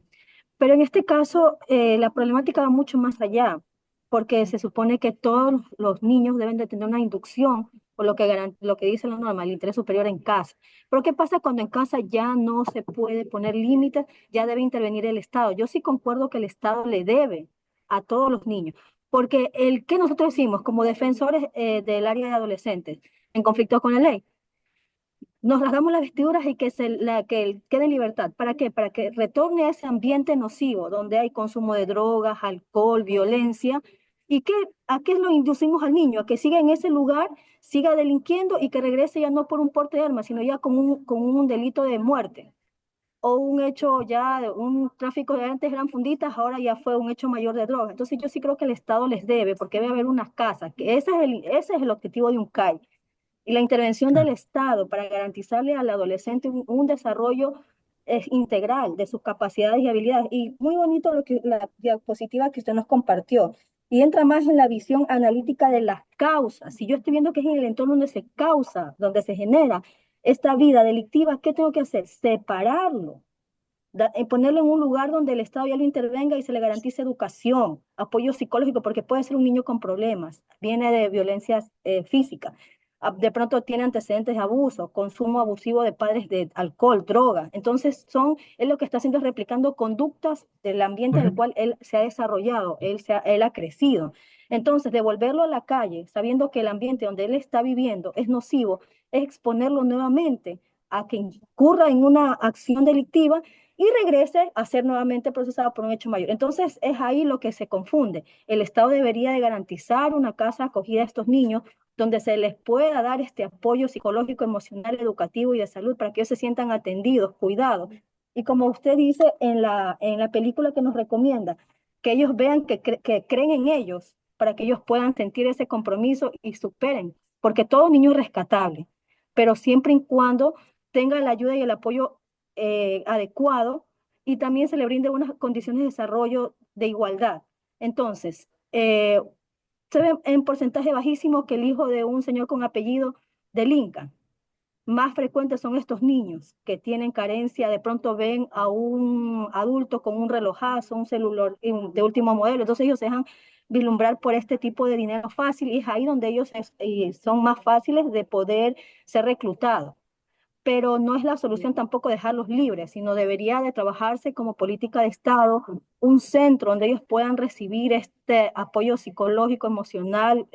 Speaker 7: Pero en este caso, la problemática va mucho más allá, porque se supone que todos los niños deben de tener una inducción, por lo que dice la norma, el interés superior en casa. Pero ¿qué pasa cuando en casa ya no se puede poner límites, ya debe intervenir el Estado? Yo sí concuerdo que el Estado le debe a todos los niños, porque el que nosotros decimos como defensores del área de adolescentes en conflicto con la ley, nos rasgamos las vestiduras y que él quede en libertad. ¿Para qué? Para que retorne a ese ambiente nocivo donde hay consumo de drogas, alcohol, violencia. ¿Y a qué lo inducimos al niño? A que siga en ese lugar, siga delinquiendo y que regrese ya no por un porte de armas, sino ya con un delito de muerte. O un hecho ya, un tráfico de antes eran funditas, ahora ya fue un hecho mayor de drogas. Entonces yo sí creo que el Estado les debe, porque debe haber unas casas, que ese es el objetivo de un CAI y la intervención del Estado para garantizarle al adolescente un desarrollo integral de sus capacidades y habilidades. Y muy bonito la diapositiva que usted nos compartió. Y entra más en la visión analítica de las causas. Si yo estoy viendo que es en el entorno donde se causa, donde se genera esta vida delictiva, ¿qué tengo que hacer? Separarlo. Ponerlo en un lugar donde el Estado ya lo intervenga y se le garantice educación, apoyo psicológico, porque puede ser un niño con problemas, viene de violencia física, de pronto tiene antecedentes de abuso, consumo abusivo de padres de alcohol, droga. Entonces, él lo que está haciendo es replicando conductas del ambiente en el
Speaker 4: Correcto.
Speaker 7: cual él se ha desarrollado, él ha crecido. Entonces, devolverlo a la calle, sabiendo que el ambiente donde él está viviendo es nocivo, es exponerlo nuevamente a que incurra en una acción delictiva y regrese a ser nuevamente procesado por un hecho mayor. Entonces es ahí lo que se confunde. El Estado debería de garantizar una casa acogida a estos niños donde se les pueda dar este apoyo psicológico, emocional, educativo y de salud para que ellos se sientan atendidos, cuidados. Y como usted dice en la película que nos recomienda, que ellos vean que creen en ellos para que ellos puedan sentir ese compromiso y superen, porque todo niño es rescatable, pero siempre y cuando tenga la ayuda y el apoyo adecuado y también se le brinde unas condiciones de desarrollo de igualdad. Entonces, se ve en porcentaje bajísimo que el hijo de un señor con apellido delinca. Más frecuentes son estos niños que tienen carencia, de pronto ven a un adulto con un relojazo, un celular de último modelo, entonces ellos se dejan vislumbrar por este tipo de dinero fácil y es ahí donde ellos son más fáciles de poder ser reclutados, pero no es la solución tampoco dejarlos libres, sino debería de trabajarse como política de Estado, un centro donde ellos puedan recibir este apoyo psicológico, emocional,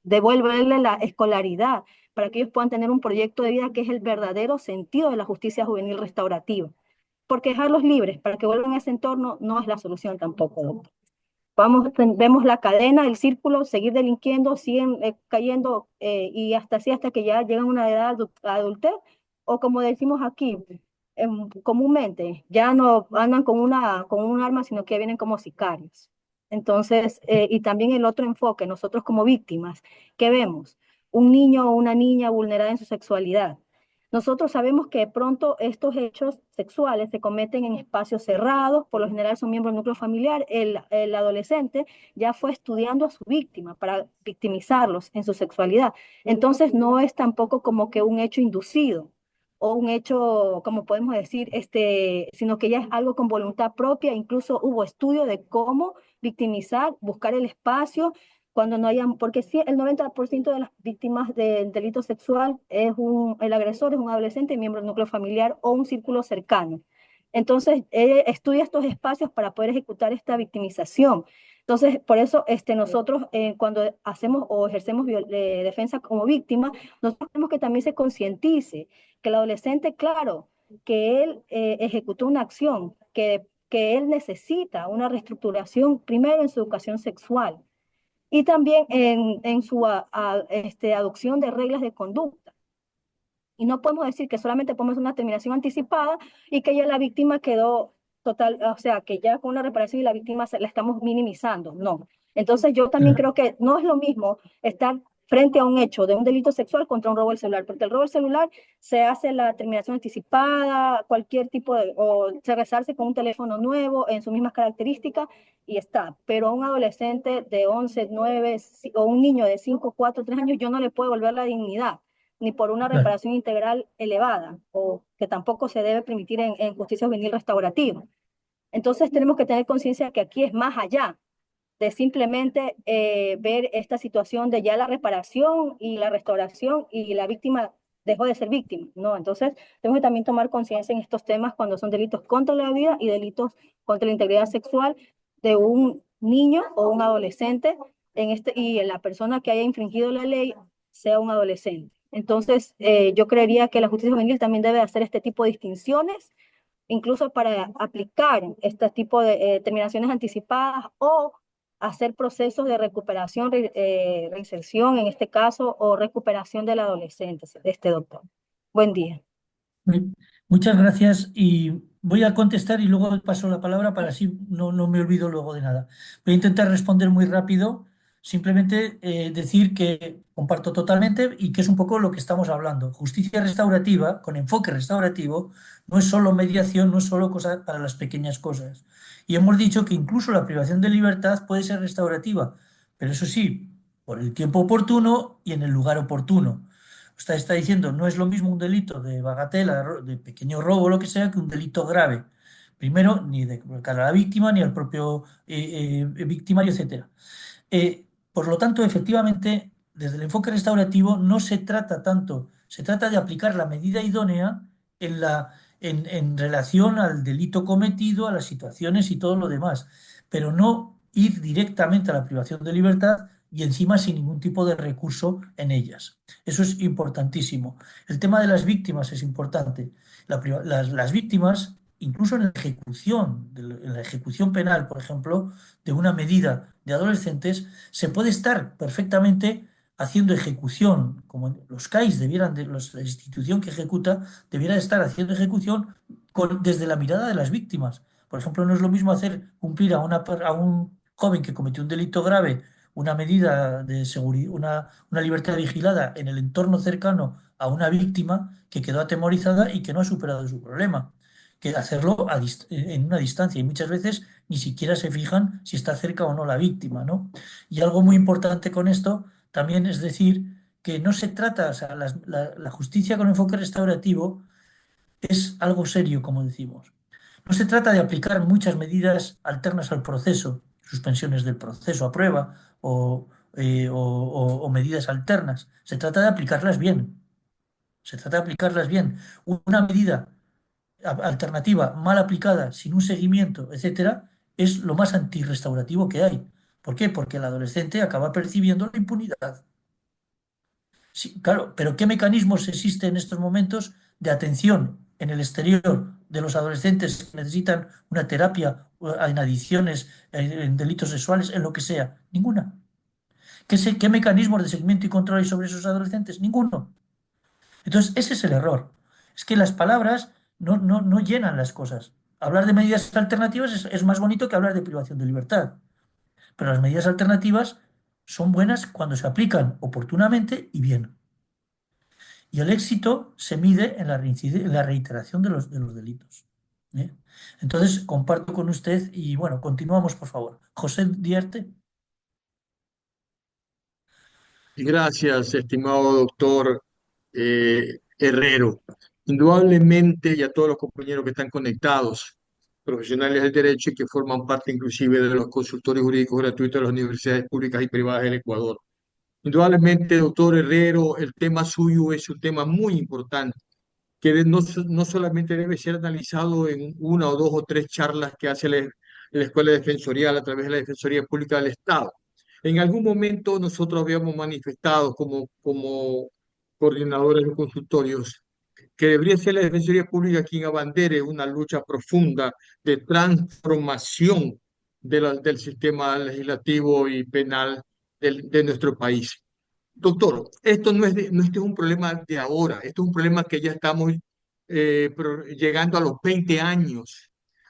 Speaker 7: devolverle la escolaridad para que ellos puedan tener un proyecto de vida que es el verdadero sentido de la justicia juvenil restaurativa. Porque dejarlos libres para que vuelvan a ese entorno no es la solución tampoco, doctor. Vemos la cadena, el círculo, seguir delinquiendo, siguen cayendo y hasta así hasta que ya llegan a una edad adultez, o como decimos aquí, comúnmente, ya no andan con un arma, sino que vienen como sicarios. Entonces, y también el otro enfoque, nosotros como víctimas, ¿qué vemos? Un niño o una niña vulnerada en su sexualidad. Nosotros sabemos que de pronto estos hechos sexuales se cometen en espacios cerrados, por lo general son miembros del núcleo familiar. El adolescente ya fue estudiando a su víctima para victimizarlos en su sexualidad. Entonces no es tampoco como que un hecho inducido o un hecho, como podemos decir, sino que ya es algo con voluntad propia. Incluso hubo estudio de cómo victimizar, buscar el espacio cuando no hayan, porque sí, el 90% de las víctimas del delito sexual el agresor es un adolescente, miembro del núcleo familiar o un círculo cercano. Entonces, estudia estos espacios para poder ejecutar esta victimización. Entonces, por eso nosotros cuando hacemos o ejercemos defensa como víctima, nosotros tenemos que también se concientice que el adolescente, claro, que él ejecutó una acción, que él necesita una reestructuración primero en su educación sexual y también en su adopción de reglas de conducta. Y no podemos decir que solamente podemos hacer una terminación anticipada y que ya la víctima quedó total, o sea, que ya con una reparación y la víctima la estamos minimizando. No. Entonces yo también creo que no es lo mismo estar frente a un hecho de un delito sexual contra un robo del celular, porque el robo del celular se hace la terminación anticipada, cualquier tipo de, o se resarce con un teléfono nuevo en sus mismas características y está. Pero a un adolescente de 11, 9 o un niño de 5, 4, 3 años, yo no le puedo devolver la dignidad ni por una
Speaker 4: Claro.
Speaker 7: reparación integral elevada, o que tampoco se debe permitir en justicia juvenil restaurativa. Entonces tenemos que tener conciencia que aquí es más allá de simplemente ver esta situación de ya la reparación y la restauración y la víctima dejó de ser víctima, ¿no? Entonces tenemos que también tomar conciencia en estos temas cuando son delitos contra la vida y delitos contra la integridad sexual de un niño o un adolescente y la persona que haya infringido la ley sea un adolescente. Entonces, yo creería que la justicia juvenil también debe hacer este tipo de distinciones, incluso para aplicar este tipo de terminaciones anticipadas o hacer procesos de recuperación, reinserción en este caso, o recuperación del adolescente, doctor. Buen día.
Speaker 4: Muchas gracias y voy a contestar y luego paso la palabra para así no me olvido luego de nada. Voy a intentar responder muy rápido, simplemente decir que comparto totalmente y que es un poco lo que estamos hablando. Justicia restaurativa, con enfoque restaurativo, no es solo mediación, no es solo cosa para las pequeñas cosas. Y hemos dicho que incluso la privación de libertad puede ser restaurativa, pero eso sí, por el tiempo oportuno y en el lugar oportuno. Usted está diciendo, no es lo mismo un delito de bagatela, de pequeño robo, lo que sea, que un delito grave. Primero, ni de cara a la víctima, ni al propio victimario, etc. Por lo tanto, efectivamente, desde el enfoque restaurativo no se trata tanto, se trata de aplicar la medida idónea en relación al delito cometido, a las situaciones y todo lo demás, pero no ir directamente a la privación de libertad y encima sin ningún tipo de recurso en ellas. Eso es importantísimo. El tema de las víctimas es importante. Las víctimas, incluso en la ejecución penal, por ejemplo, de una medida de adolescentes, se puede estar perfectamente haciendo ejecución, como los CAIs la institución que ejecuta, debiera estar haciendo ejecución desde la mirada de las víctimas. Por ejemplo, no es lo mismo hacer cumplir a un joven que cometió un delito grave una medida de seguridad, una libertad vigilada en el entorno cercano a una víctima que quedó atemorizada y que no ha superado su problema, que hacerlo en una distancia y muchas veces ni siquiera se fijan si está cerca o no la víctima, ¿no? Y algo muy importante con esto también es decir que no se trata, o sea, la justicia con enfoque restaurativo es algo serio, como decimos. No se trata de aplicar muchas medidas alternas al proceso, suspensiones del proceso a prueba o medidas alternas. Se trata de aplicarlas bien. Se trata de aplicarlas bien. Una medida alternativa mal aplicada, sin un seguimiento, etcétera, es lo más antirrestaurativo que hay. ¿Por qué? Porque el adolescente acaba percibiendo la impunidad. Sí, claro, pero ¿qué mecanismos existen en estos momentos de atención en el exterior de los adolescentes que necesitan una terapia en adicciones, en delitos sexuales, en lo que sea? Ninguna. ¿Qué mecanismos de seguimiento y control hay sobre esos adolescentes? Ninguno. Entonces, ese es el error. Es que las palabras no llenan las cosas. Hablar de medidas alternativas es más bonito que hablar de privación de libertad. Pero las medidas alternativas son buenas cuando se aplican oportunamente y bien. Y el éxito se mide en en la reiteración de de los delitos. ¿Eh? Entonces, comparto con usted y bueno, continuamos, por favor. José Dierte.
Speaker 8: Gracias, estimado doctor Herrero. Indudablemente, y a todos los compañeros que están conectados, profesionales del derecho y que forman parte inclusive de los consultorios jurídicos gratuitos de las universidades públicas y privadas del Ecuador. Indudablemente, doctor Herrero, el tema suyo es un tema muy importante, que no solamente debe ser analizado en una o dos o tres charlas que hace la Escuela Defensorial a través de la Defensoría Pública del Estado. En algún momento nosotros habíamos manifestado como coordinadores de consultorios que debería ser la Defensoría Pública quien abandere una lucha profunda de transformación del sistema legislativo y penal de nuestro país. Doctor, esto no este es un problema de ahora, esto es un problema que ya estamos llegando a los 20 años.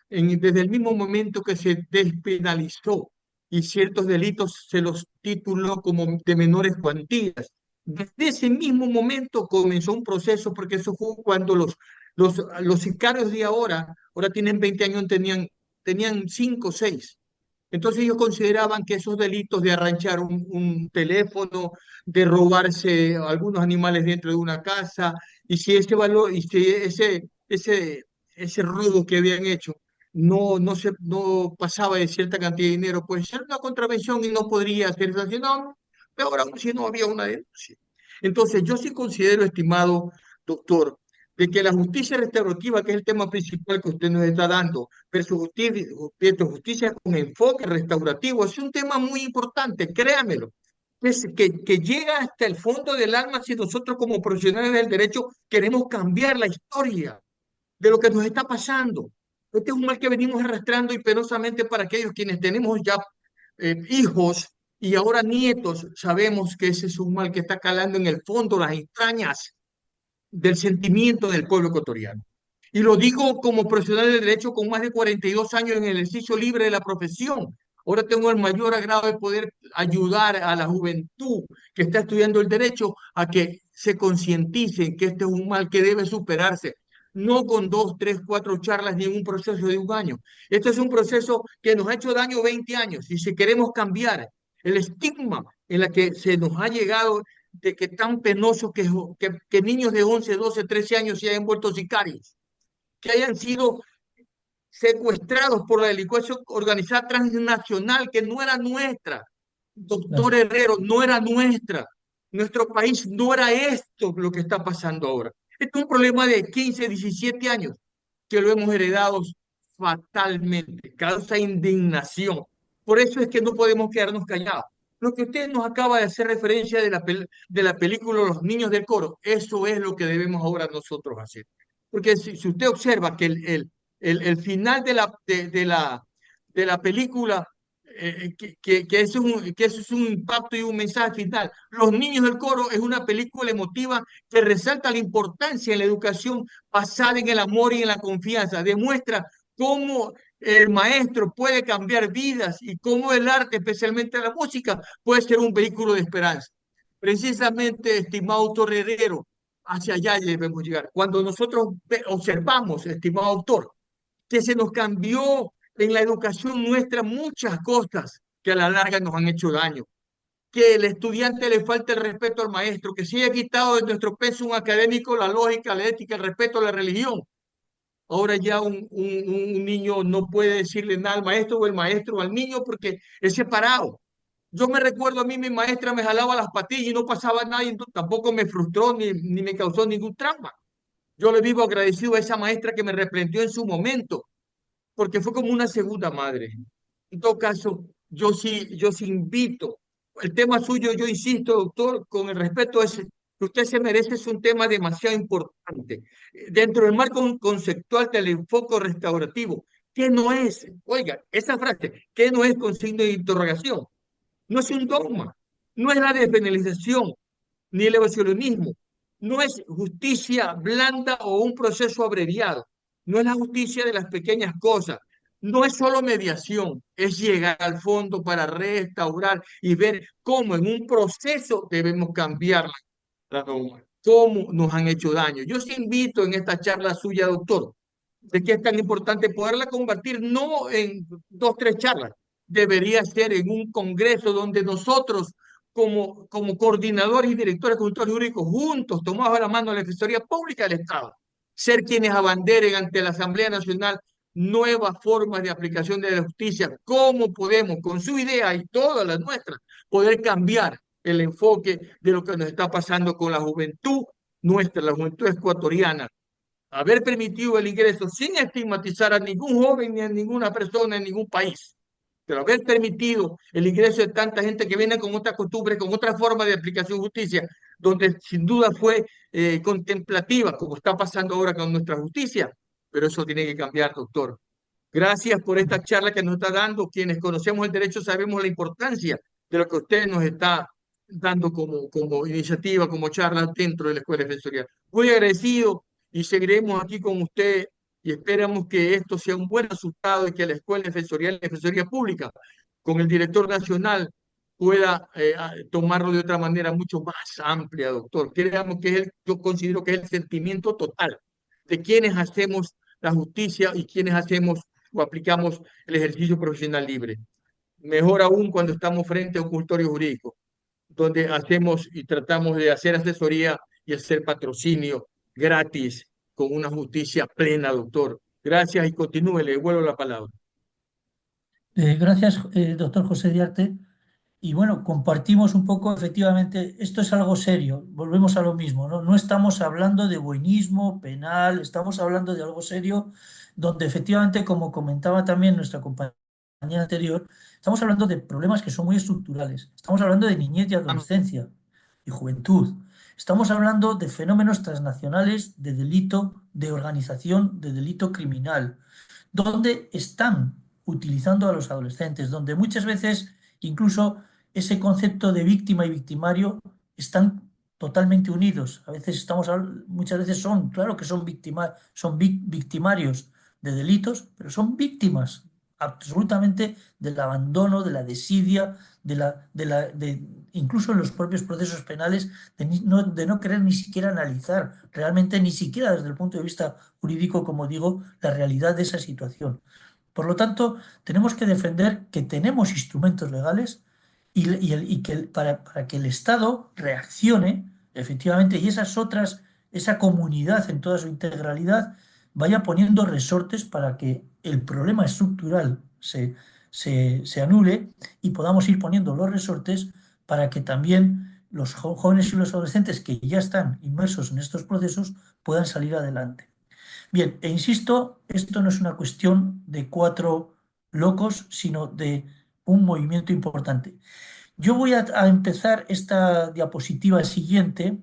Speaker 8: Desde el mismo momento que se despenalizó y ciertos delitos se los tituló como de menores cuantías. Desde ese mismo momento comenzó un proceso, porque eso fue cuando los sicarios de ahora tienen 20 años, tenían 5 o 6. Entonces ellos consideraban que esos delitos de arranchar un teléfono, de robarse algunos animales dentro de una casa, y si ese valor, y si ese robo que habían hecho no pasaba de cierta cantidad de dinero, pues era una contravención y no podría ser sancionado, peor aún si no había una denuncia. Entonces yo sí considero, estimado doctor, de que la justicia restaurativa, que es el tema principal que usted nos está dando, versus justicia con enfoque restaurativo, es un tema muy importante, créamelo, que llega hasta el fondo del alma si nosotros como profesionales del derecho queremos cambiar la historia de lo que nos está pasando. Este es un mal que venimos arrastrando y penosamente para aquellos quienes tenemos ya hijos y ahora nietos, sabemos que ese es un mal que está calando en el fondo, las entrañas del sentimiento del pueblo ecuatoriano. Y lo digo como profesional de derecho con más de 42 años en el ejercicio libre de la profesión. Ahora tengo el mayor agrado de poder ayudar a la juventud que está estudiando el derecho a que se concienticen que este es un mal que debe superarse, no con 2, 3, 4 charlas ni en un proceso de un año. Este es un proceso que nos ha hecho daño 20 años y si queremos cambiar el estigma en la que se nos ha llegado de que tan penoso que niños de 11, 12, 13 años se hayan vuelto sicarios, que hayan sido secuestrados por la delincuencia organizada transnacional que no era nuestra. Doctor
Speaker 4: Gracias.
Speaker 8: Herrero, no era nuestra. Nuestro país no era esto lo que está pasando ahora. Este es un problema de 15, 17 años que lo hemos heredado fatalmente. Causa indignación. Por eso es que no podemos quedarnos callados. Lo que usted nos acaba de hacer referencia de la película Los Niños del Coro, eso es lo que debemos ahora nosotros hacer. Porque si usted observa que el final de la película, que eso es un impacto y un mensaje final. Los Niños del Coro es una película emotiva que resalta la importancia de la educación basada en el amor y en la confianza. Demuestra cómo el maestro puede cambiar vidas y cómo el arte, especialmente la música, puede ser un vehículo de esperanza. Precisamente, estimado torrerero, hacia allá debemos llegar. Cuando nosotros observamos, estimado autor, que se nos cambió en la educación nuestra muchas cosas que a la larga nos han hecho daño, que el estudiante le falta el respeto al maestro, que se haya quitado de nuestro pensum académico la lógica, la ética, el respeto a la religión. Ahora ya un niño no puede decirle nada al maestro o el maestro al niño porque es separado. Yo me recuerdo a mí, mi maestra me jalaba las patillas y no pasaba nada y tampoco me frustró ni me causó ningún trauma. Yo le vivo agradecido a esa maestra que me reprendió en su momento, porque fue como una segunda madre. En todo caso, yo sí invito. El tema suyo, yo insisto, doctor, con el respeto ese que usted se merece, es un tema demasiado importante. Dentro del marco conceptual del enfoque restaurativo, ¿qué no es? Oiga, esa frase, ¿qué no es con signo de interrogación? No es un dogma, no es la despenalización, ni el evolucionismo, no es justicia blanda o un proceso abreviado, no es la justicia de las pequeñas cosas, no es solo mediación, es llegar al fondo para restaurar y ver cómo en un proceso debemos cambiar la norma. cómo nos han hecho daño. Yo sí invito en esta charla suya, doctor, de que es tan importante poderla convertir no en dos, tres charlas, debería ser en un congreso donde nosotros, como coordinadores y directores consultores jurídicos, juntos, tomados de la mano a la Defensoría Pública del Estado, ser quienes abanderen ante la Asamblea Nacional nuevas formas de aplicación de la justicia, cómo podemos, con su idea y todas las nuestras, poder cambiar el enfoque de lo que nos está pasando con la juventud nuestra, la juventud ecuatoriana. Haber permitido el ingreso sin estigmatizar a ningún joven ni a ninguna persona en ningún país, pero haber permitido el ingreso de tanta gente que viene con otra costumbre, con otra forma de aplicación de justicia, donde sin duda fue contemplativa, como está pasando ahora con nuestra justicia, pero eso tiene que cambiar, doctor. Gracias por esta charla que nos está dando. Quienes conocemos el derecho sabemos la importancia de lo que usted nos está dando como iniciativa, como charla dentro de la Escuela Defensorial. Muy agradecido y seguiremos aquí con usted y esperamos que esto sea un buen resultado y que la Escuela Defensorial y la Defensoría Pública, con el director nacional, pueda tomarlo de otra manera mucho más amplia, doctor. Creamos que yo considero que es el sentimiento total de quienes hacemos la justicia y quienes hacemos o aplicamos el ejercicio profesional libre. Mejor aún cuando estamos frente a un consultorio jurídico, donde hacemos y tratamos de hacer asesoría y hacer patrocinio gratis con una justicia plena, doctor. Gracias y continúe, le devuelvo la palabra.
Speaker 4: Gracias, doctor José Diarte. Y bueno, compartimos un poco, efectivamente, esto es algo serio, volvemos a lo mismo, ¿no? No estamos hablando de buenismo penal, estamos hablando de algo serio, donde efectivamente, como comentaba también nuestra compañera anterior, estamos hablando de problemas que son muy estructurales, estamos hablando de niñez y adolescencia y juventud, estamos hablando de fenómenos transnacionales de delito, de organización, de delito criminal, donde están utilizando a los adolescentes, donde muchas veces incluso ese concepto de víctima y victimario están totalmente unidos. A veces muchas veces claro que son victimarios de delitos, pero son víctimas absolutamente del abandono, de la desidia, incluso en los propios procesos penales, de no querer ni siquiera analizar realmente, ni siquiera desde el punto de vista jurídico, como digo, la realidad de esa situación. Por lo tanto, tenemos que defender que tenemos instrumentos legales y que para que el Estado reaccione efectivamente y esa comunidad en toda su integralidad vaya poniendo resortes para que el problema estructural se anule y podamos ir poniendo los resortes para que también los jóvenes y los adolescentes que ya están inmersos en estos procesos puedan salir adelante. Bien, e insisto, esto no es una cuestión de 4 locos, sino de un movimiento importante. Yo voy a empezar esta diapositiva siguiente,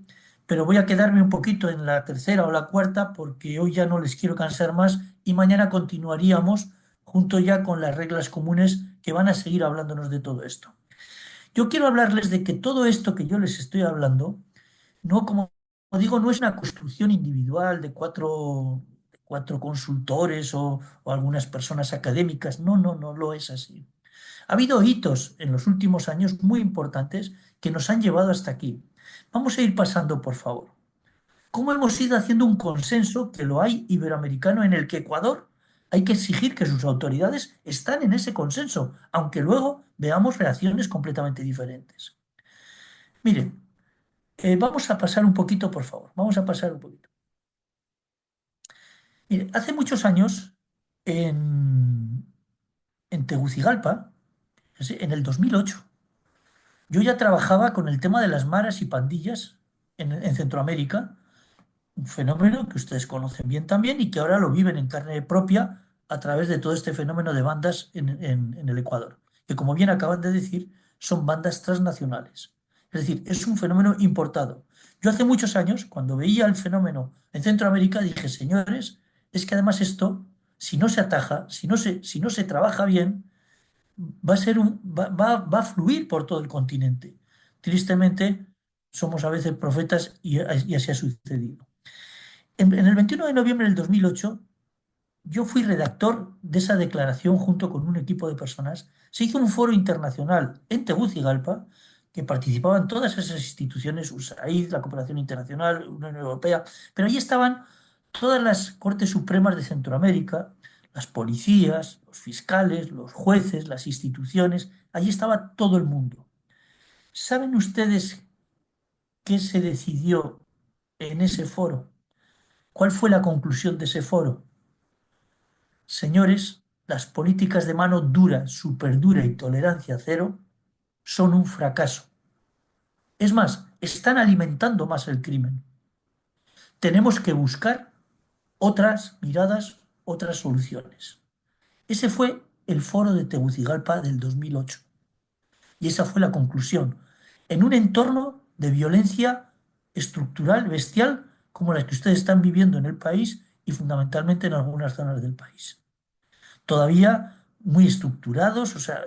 Speaker 4: pero voy a quedarme un poquito en la tercera o la cuarta porque hoy ya no les quiero cansar más y mañana continuaríamos junto ya con las reglas comunes que van a seguir hablándonos de todo esto. Yo quiero hablarles de que todo esto que yo les estoy hablando, no, como digo, no es una construcción individual de cuatro consultores o algunas personas académicas. No, no, no lo es así. Ha habido hitos en los últimos años muy importantes que nos han llevado hasta aquí. Vamos a ir pasando, por favor. ¿Cómo hemos ido haciendo un consenso, que lo hay iberoamericano, en el que Ecuador hay que exigir que sus autoridades están en ese consenso, aunque luego veamos reacciones completamente diferentes? Miren, vamos a pasar un poquito, por favor. Vamos a pasar un poquito. Mire, hace muchos años, en Tegucigalpa, en el 2008, yo ya trabajaba con el tema de las maras y pandillas en Centroamérica, un fenómeno que ustedes conocen bien también y que ahora lo viven en carne propia a través de todo este fenómeno de bandas en el Ecuador, que, como bien acaban de decir, son bandas transnacionales. Es decir, es un fenómeno importado. Yo hace muchos años, cuando veía el fenómeno en Centroamérica, dije, señores, es que además esto, si no se ataja, si no se trabaja bien, va a fluir por todo el continente. Tristemente, somos a veces profetas y así ha sucedido. En el 21 de noviembre del 2008, yo fui redactor de esa declaración junto con un equipo de personas. Se hizo un foro internacional en Tegucigalpa que participaban todas esas instituciones, USAID, la cooperación internacional, Unión Europea, pero allí estaban todas las Cortes Supremas de Centroamérica, las policías, los fiscales, los jueces, las instituciones, allí estaba todo el mundo. ¿Saben ustedes qué se decidió en ese foro? ¿Cuál fue la conclusión de ese foro? Señores, las políticas de mano dura, superdura y tolerancia cero son un fracaso. Es más, están alimentando más el crimen. Tenemos que buscar otras miradas, otras soluciones. Ese fue el foro de Tegucigalpa del 2008. Y esa fue la conclusión. En un entorno de violencia estructural, bestial, como la que ustedes están viviendo en el país y fundamentalmente en algunas zonas del país. Todavía muy estructurados, o sea,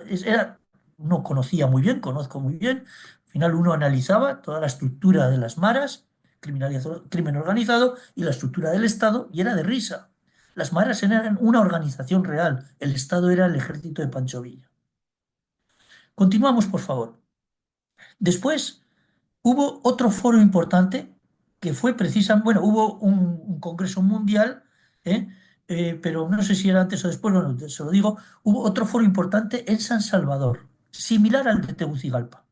Speaker 4: uno conocía muy bien, conozco muy bien, al final uno analizaba toda la estructura de las maras, crimen organizado y la estructura del Estado, y era de risa. Las maras eran una organización real, el Estado era el ejército de Pancho Villa. Continuamos, por favor. Después hubo otro foro importante que fue precisamente, bueno, hubo un congreso mundial, ¿eh? Pero no sé si era antes o después, bueno, se lo digo, hubo otro foro importante en San Salvador, similar al de Tegucigalpa,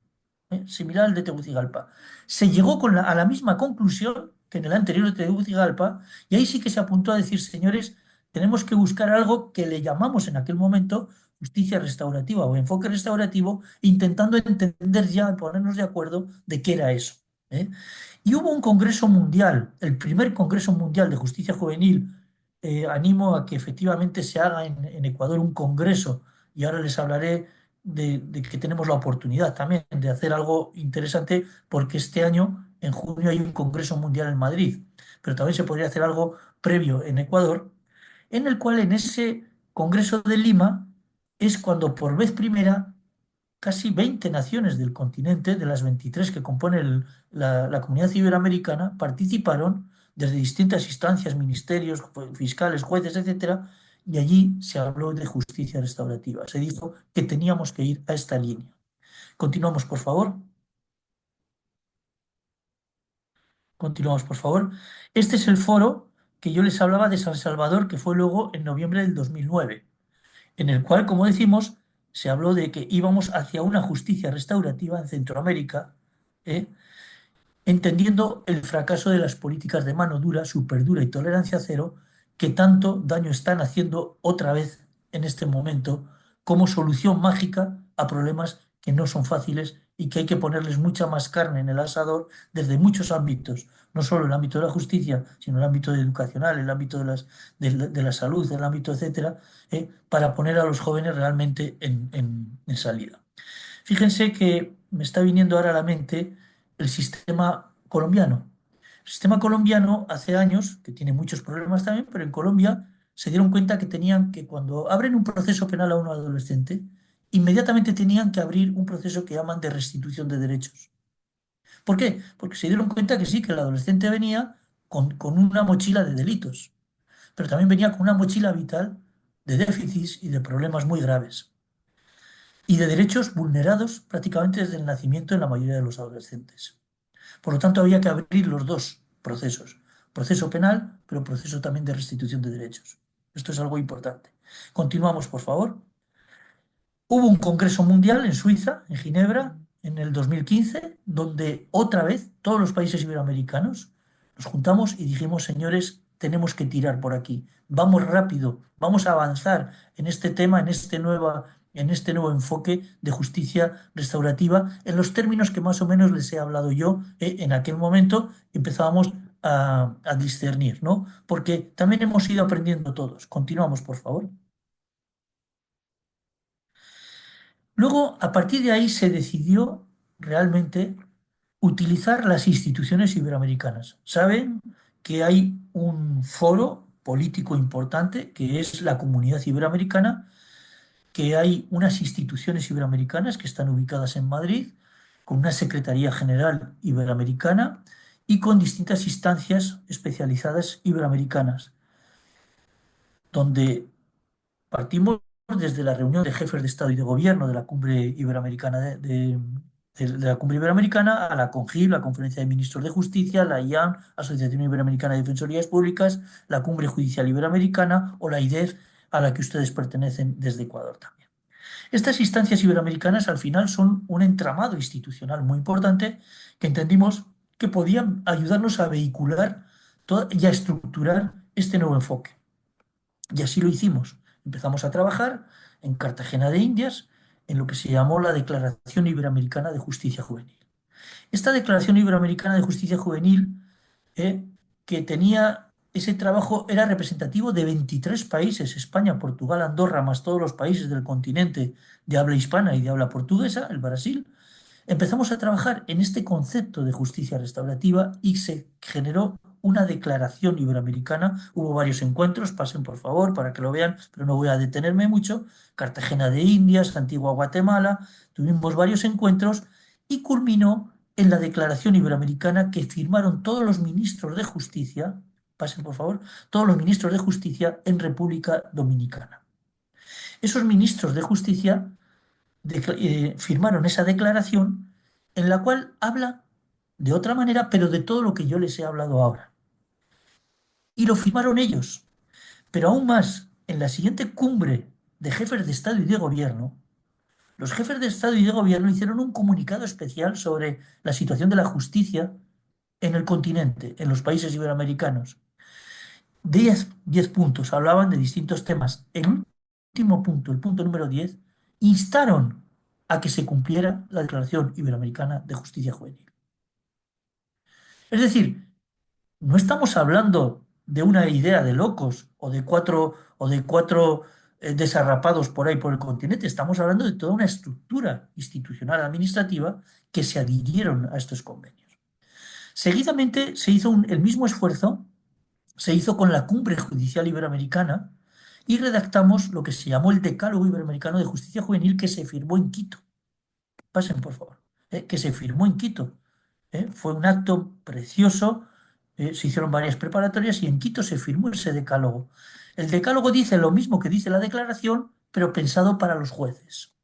Speaker 4: similar al de Tegucigalpa. Se llegó a la misma conclusión que en el anterior de Tegucigalpa, y ahí sí que se apuntó a decir, señores, tenemos que buscar algo que le llamamos en aquel momento justicia restaurativa o enfoque restaurativo, intentando entender ya, ponernos de acuerdo de qué era eso. ¿Eh? Y hubo un congreso mundial, el primer congreso mundial de justicia juvenil. Animo a que efectivamente se haga en Ecuador un congreso, y ahora les hablaré de que tenemos la oportunidad también de hacer algo interesante, porque este año, en junio, hay un congreso mundial en Madrid, pero también se podría hacer algo previo en Ecuador, en el cual en ese congreso de Lima es cuando por vez primera casi 20 naciones del continente, de las 23 que componen la comunidad iberoamericana, participaron desde distintas instancias, ministerios, fiscales, jueces, etcétera, y allí se habló de justicia restaurativa. Se dijo que teníamos que ir a esta línea. Continuamos, por favor. Continuamos, por favor. Este es el foro que yo les hablaba de San Salvador, que fue luego en noviembre del 2009, en el cual, como decimos, se habló de que íbamos hacia una justicia restaurativa en Centroamérica, ¿eh? Entendiendo el fracaso de las políticas de mano dura, superdura y tolerancia cero, que tanto daño están haciendo otra vez en este momento como solución mágica a problemas que no son fáciles y que hay que ponerles mucha más carne en el asador desde muchos ámbitos, no solo el ámbito de la justicia, sino el ámbito educacional, el ámbito de la salud, el ámbito, etcétera, para poner a los jóvenes realmente en salida. Fíjense que me está viniendo ahora a la mente el sistema colombiano. El sistema colombiano hace años, que tiene muchos problemas también, pero en Colombia se dieron cuenta que tenían que, cuando abren un proceso penal a un adolescente, inmediatamente tenían que abrir un proceso que llaman de restitución de derechos. ¿Por qué? Porque se dieron cuenta que sí, que el adolescente venía con una mochila de delitos, pero también venía con una mochila vital de déficits y de problemas muy graves y de derechos vulnerados prácticamente desde el nacimiento en la mayoría de los adolescentes. Por lo tanto, había que abrir los dos procesos, proceso penal, pero proceso también de restitución de derechos. Esto es algo importante. Continuamos, por favor. Hubo un congreso mundial en Suiza, en Ginebra, en el 2015, donde otra vez todos los países iberoamericanos nos juntamos y dijimos, señores, tenemos que tirar por aquí. Vamos rápido, vamos a avanzar en este tema, en este nuevo enfoque de justicia restaurativa, en los términos que más o menos les he hablado yo. En aquel momento empezábamos a discernir, ¿no? Porque también hemos ido aprendiendo todos. Continuamos, por favor. Luego, a partir de ahí, se decidió realmente utilizar las instituciones iberoamericanas. Saben que hay un foro político importante que es la Comunidad Iberoamericana, que hay unas instituciones iberoamericanas que están ubicadas en Madrid, con una Secretaría General Iberoamericana y con distintas instancias especializadas iberoamericanas, donde partimos desde la reunión de jefes de Estado y de Gobierno de la Cumbre Iberoamericana de la Cumbre Iberoamericana, a la CONGIB, la Conferencia de Ministros de Justicia, la IAN, Asociación Iberoamericana de Defensorías Públicas, la Cumbre Judicial Iberoamericana o la IDEF, a la que ustedes pertenecen desde Ecuador también. Estas instancias iberoamericanas al final son un entramado institucional muy importante que entendimos que podían ayudarnos a vehicular y a estructurar este nuevo enfoque. Y así lo hicimos. Empezamos a trabajar en Cartagena de Indias en lo que se llamó la Declaración Iberoamericana de Justicia Juvenil. Esta Declaración Iberoamericana de Justicia Juvenil, que tenía ese trabajo, era representativo de 23 países, España, Portugal, Andorra, más todos los países del continente de habla hispana y de habla portuguesa, el Brasil. Empezamos a trabajar en este concepto de justicia restaurativa y se generó una declaración iberoamericana. Hubo varios encuentros, pasen por favor para que lo vean, pero no voy a detenerme mucho. Cartagena de Indias, Antigua Guatemala, tuvimos varios encuentros y culminó en la declaración iberoamericana que firmaron todos los ministros de justicia, pasen por favor, todos los ministros de justicia en República Dominicana. Esos ministros de justicia firmaron esa declaración en la cual habla de otra manera, pero de todo lo que yo les he hablado ahora. Y lo firmaron ellos. Pero aún más, en la siguiente cumbre de jefes de Estado y de Gobierno, los jefes de Estado y de Gobierno hicieron un comunicado especial sobre la situación de la justicia en el continente, en los países iberoamericanos. 10 puntos, hablaban de distintos temas. El último punto, el punto número 10, instaron a que se cumpliera la Declaración Iberoamericana de Justicia Juvenil. Es decir, no estamos hablando de una idea de locos o de cuatro desarrapados por ahí por el continente, estamos hablando de toda una estructura institucional administrativa que se adhirieron a estos convenios. Seguidamente se hizo el mismo esfuerzo, se hizo con la Cumbre Judicial Iberoamericana y redactamos lo que se llamó el Decálogo Iberoamericano de Justicia Juvenil que se firmó en Quito. Pasen, por favor. Que se firmó en Quito. Fue un acto precioso, se hicieron varias preparatorias y en Quito se firmó ese decálogo. El decálogo dice lo mismo que dice la declaración, pero pensado para los jueces.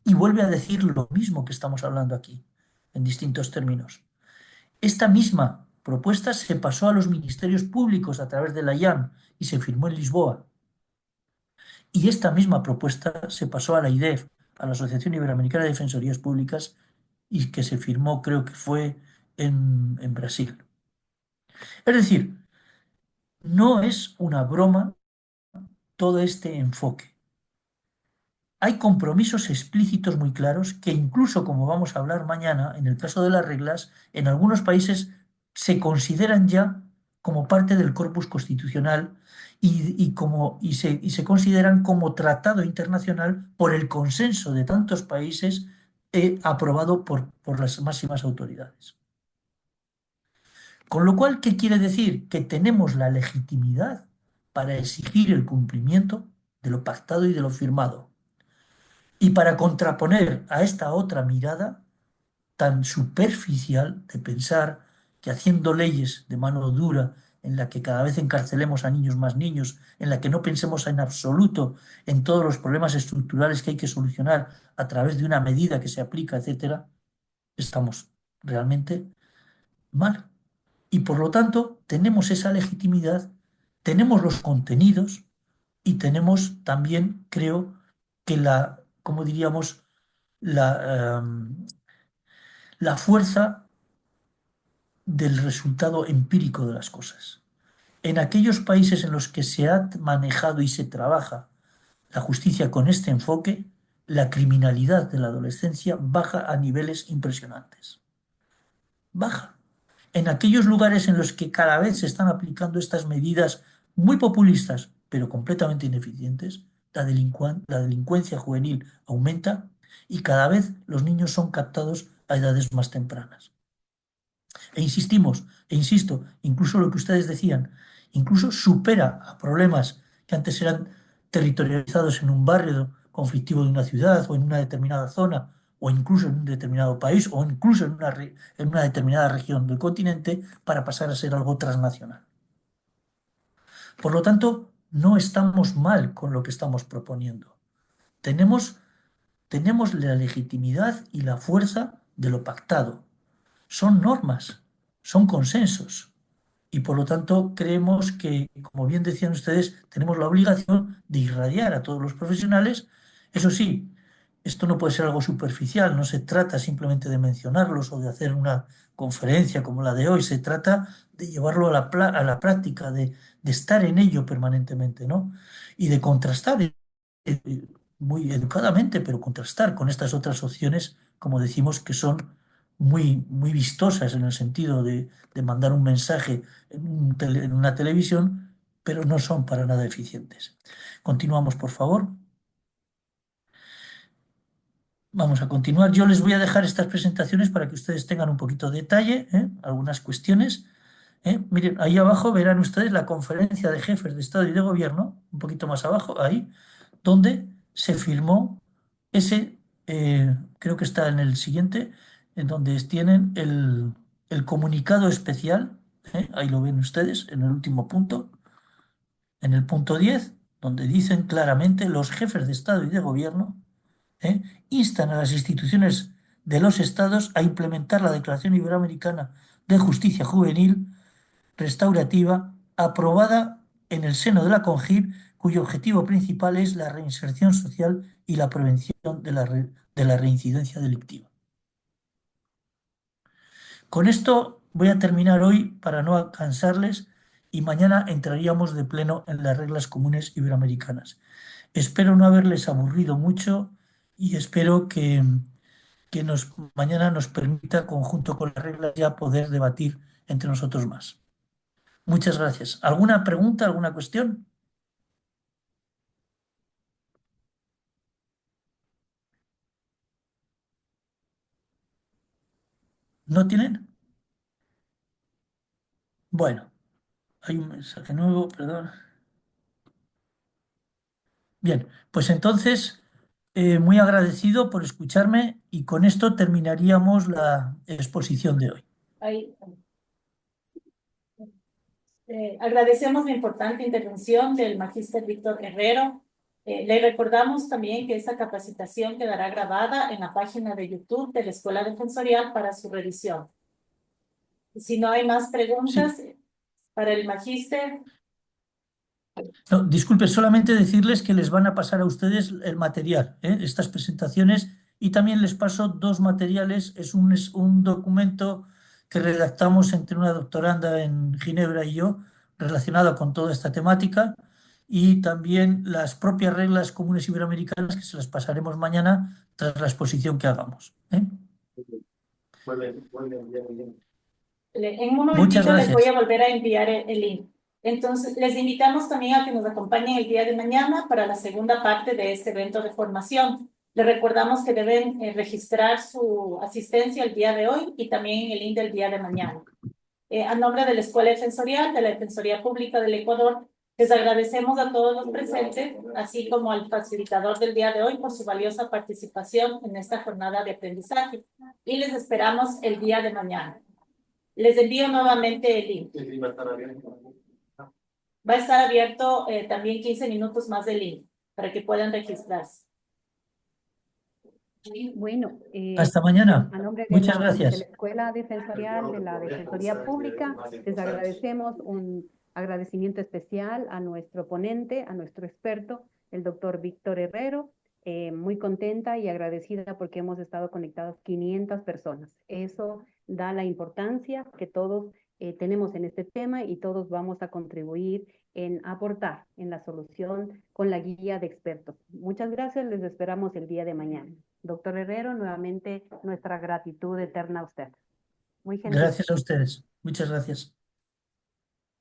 Speaker 4: Y vuelve a decir lo mismo que estamos hablando aquí, en distintos términos. Esta misma propuesta se pasó a los ministerios públicos a través de la IAN y se firmó en Lisboa. Y esta misma propuesta se pasó a la IDEF, a la Asociación Iberoamericana de Defensorías Públicas, y que se firmó, creo que fue en Brasil. Es decir, no es una broma todo este enfoque. Hay compromisos explícitos muy claros que incluso, como vamos a hablar mañana, en el caso de las reglas, en algunos países se consideran ya como parte del corpus constitucional y se consideran como tratado internacional por el consenso de tantos países aprobado por las máximas autoridades. Con lo cual, ¿qué quiere decir? Que tenemos la legitimidad para exigir el cumplimiento de lo pactado y de lo firmado. Y para contraponer a esta otra mirada tan superficial de pensar que haciendo leyes de mano dura, en la que cada vez encarcelemos a niños más niños, en la que no pensemos en absoluto en todos los problemas estructurales que hay que solucionar a través de una medida que se aplica, etcétera, estamos realmente mal. Y por lo tanto, tenemos esa legitimidad, tenemos los contenidos y tenemos también, creo, que como diríamos, la fuerza del resultado empírico de las cosas. En aquellos países en los que se ha manejado y se trabaja la justicia con este enfoque, la criminalidad de la adolescencia baja a niveles impresionantes. Baja. En aquellos lugares en los que cada vez se están aplicando estas medidas muy populistas, pero completamente ineficientes, la delincuencia juvenil aumenta y cada vez los niños son captados a edades más tempranas. E insistimos, e insisto, incluso lo que ustedes decían, incluso supera a problemas que antes eran territorializados en un barrio conflictivo de una ciudad o en una determinada zona o incluso en un determinado país o incluso en una determinada región del continente para pasar a ser algo transnacional. Por lo tanto, no estamos mal con lo que estamos proponiendo. Tenemos tenemos la legitimidad y la fuerza de lo pactado. Son normas, son consensos. Y por lo tanto creemos que, como bien decían ustedes, tenemos la obligación de irradiar a todos los profesionales. Eso sí, esto no puede ser algo superficial, no se trata simplemente de mencionarlos o de hacer una conferencia como la de hoy, se trata de llevarlo a a la práctica, de estar en ello permanentemente, ¿no? Y de contrastar muy educadamente, pero contrastar con estas otras opciones, como decimos, que son muy vistosas en el sentido de mandar un mensaje en una televisión, pero no son para nada eficientes. Continuamos, por favor. Vamos a continuar. Yo les voy a dejar estas presentaciones para que ustedes tengan un poquito de detalle, algunas cuestiones. Miren, ahí abajo verán ustedes la conferencia de jefes de Estado y de Gobierno, un poquito más abajo, ahí, donde se firmó ese, creo que está en el siguiente, en donde tienen el comunicado especial, ahí lo ven ustedes en el último punto, en el punto 10, donde dicen claramente los jefes de Estado y de Gobierno ¿eh? instan a las instituciones de los estados a implementar la Declaración Iberoamericana de Justicia Juvenil Restaurativa aprobada en el seno de la CONGIP, cuyo objetivo principal es la reinserción social y la prevención de la reincidencia delictiva. Con esto voy a terminar hoy para no cansarles y mañana entraríamos de pleno en las reglas comunes iberoamericanas. Espero no haberles aburrido mucho y espero que mañana nos permita, conjunto con las reglas, ya poder debatir entre nosotros más. Muchas gracias. ¿Alguna pregunta, alguna cuestión? ¿No tienen? Bueno, hay un mensaje nuevo, perdón. Bien, pues entonces, muy agradecido por escucharme y con esto terminaríamos la exposición de hoy.
Speaker 3: Ahí, agradecemos la importante intervención del magíster Víctor Herrero. Le recordamos también que esta capacitación quedará grabada en la página de YouTube de la Escuela Defensorial para su revisión. Si no hay más preguntas para el magíster.
Speaker 4: No, disculpe, solamente decirles que les van a pasar a ustedes el material, estas presentaciones, y también les paso dos materiales. Es un documento que redactamos entre una doctoranda en Ginebra y yo, relacionado con toda esta temática, y también las propias reglas comunes iberoamericanas que se las pasaremos mañana tras la exposición que hagamos.
Speaker 8: Muy bien, muy bien, bien, bien.
Speaker 3: En un
Speaker 4: Muchas
Speaker 3: momentito les voy a
Speaker 4: gracias.
Speaker 3: volver a enviar el link. Entonces, les invitamos también a que nos acompañen el día de mañana para la segunda parte de este evento de formación. Les recordamos que deben registrar su asistencia el día de hoy y también el link del día de mañana. A nombre de la Escuela Defensorial, de la Defensoría Pública del Ecuador, les agradecemos a todos los presentes, así como al facilitador del día de hoy por su valiosa participación en esta jornada de aprendizaje. Y les esperamos el día de mañana. Les envío nuevamente el link. Va a estar abierto también 15 minutos más del link para que puedan registrarse.
Speaker 1: Bueno,
Speaker 4: Hasta mañana.
Speaker 1: a nombre
Speaker 4: Muchas
Speaker 1: de la
Speaker 4: gracias.
Speaker 1: Escuela Defensorial de la Defensoría Pública, les agradecemos un agradecimiento especial a nuestro ponente, a nuestro experto, el doctor Víctor Herrero. Muy contenta y agradecida porque hemos estado conectados 500 personas. Eso da la importancia que todos tenemos en este tema y todos vamos a contribuir en aportar en la solución con la guía de expertos. Muchas gracias, les esperamos el día de mañana. Doctor Herrero, nuevamente nuestra gratitud eterna a usted. Muy gentil.
Speaker 4: Gracias a ustedes. Muchas gracias.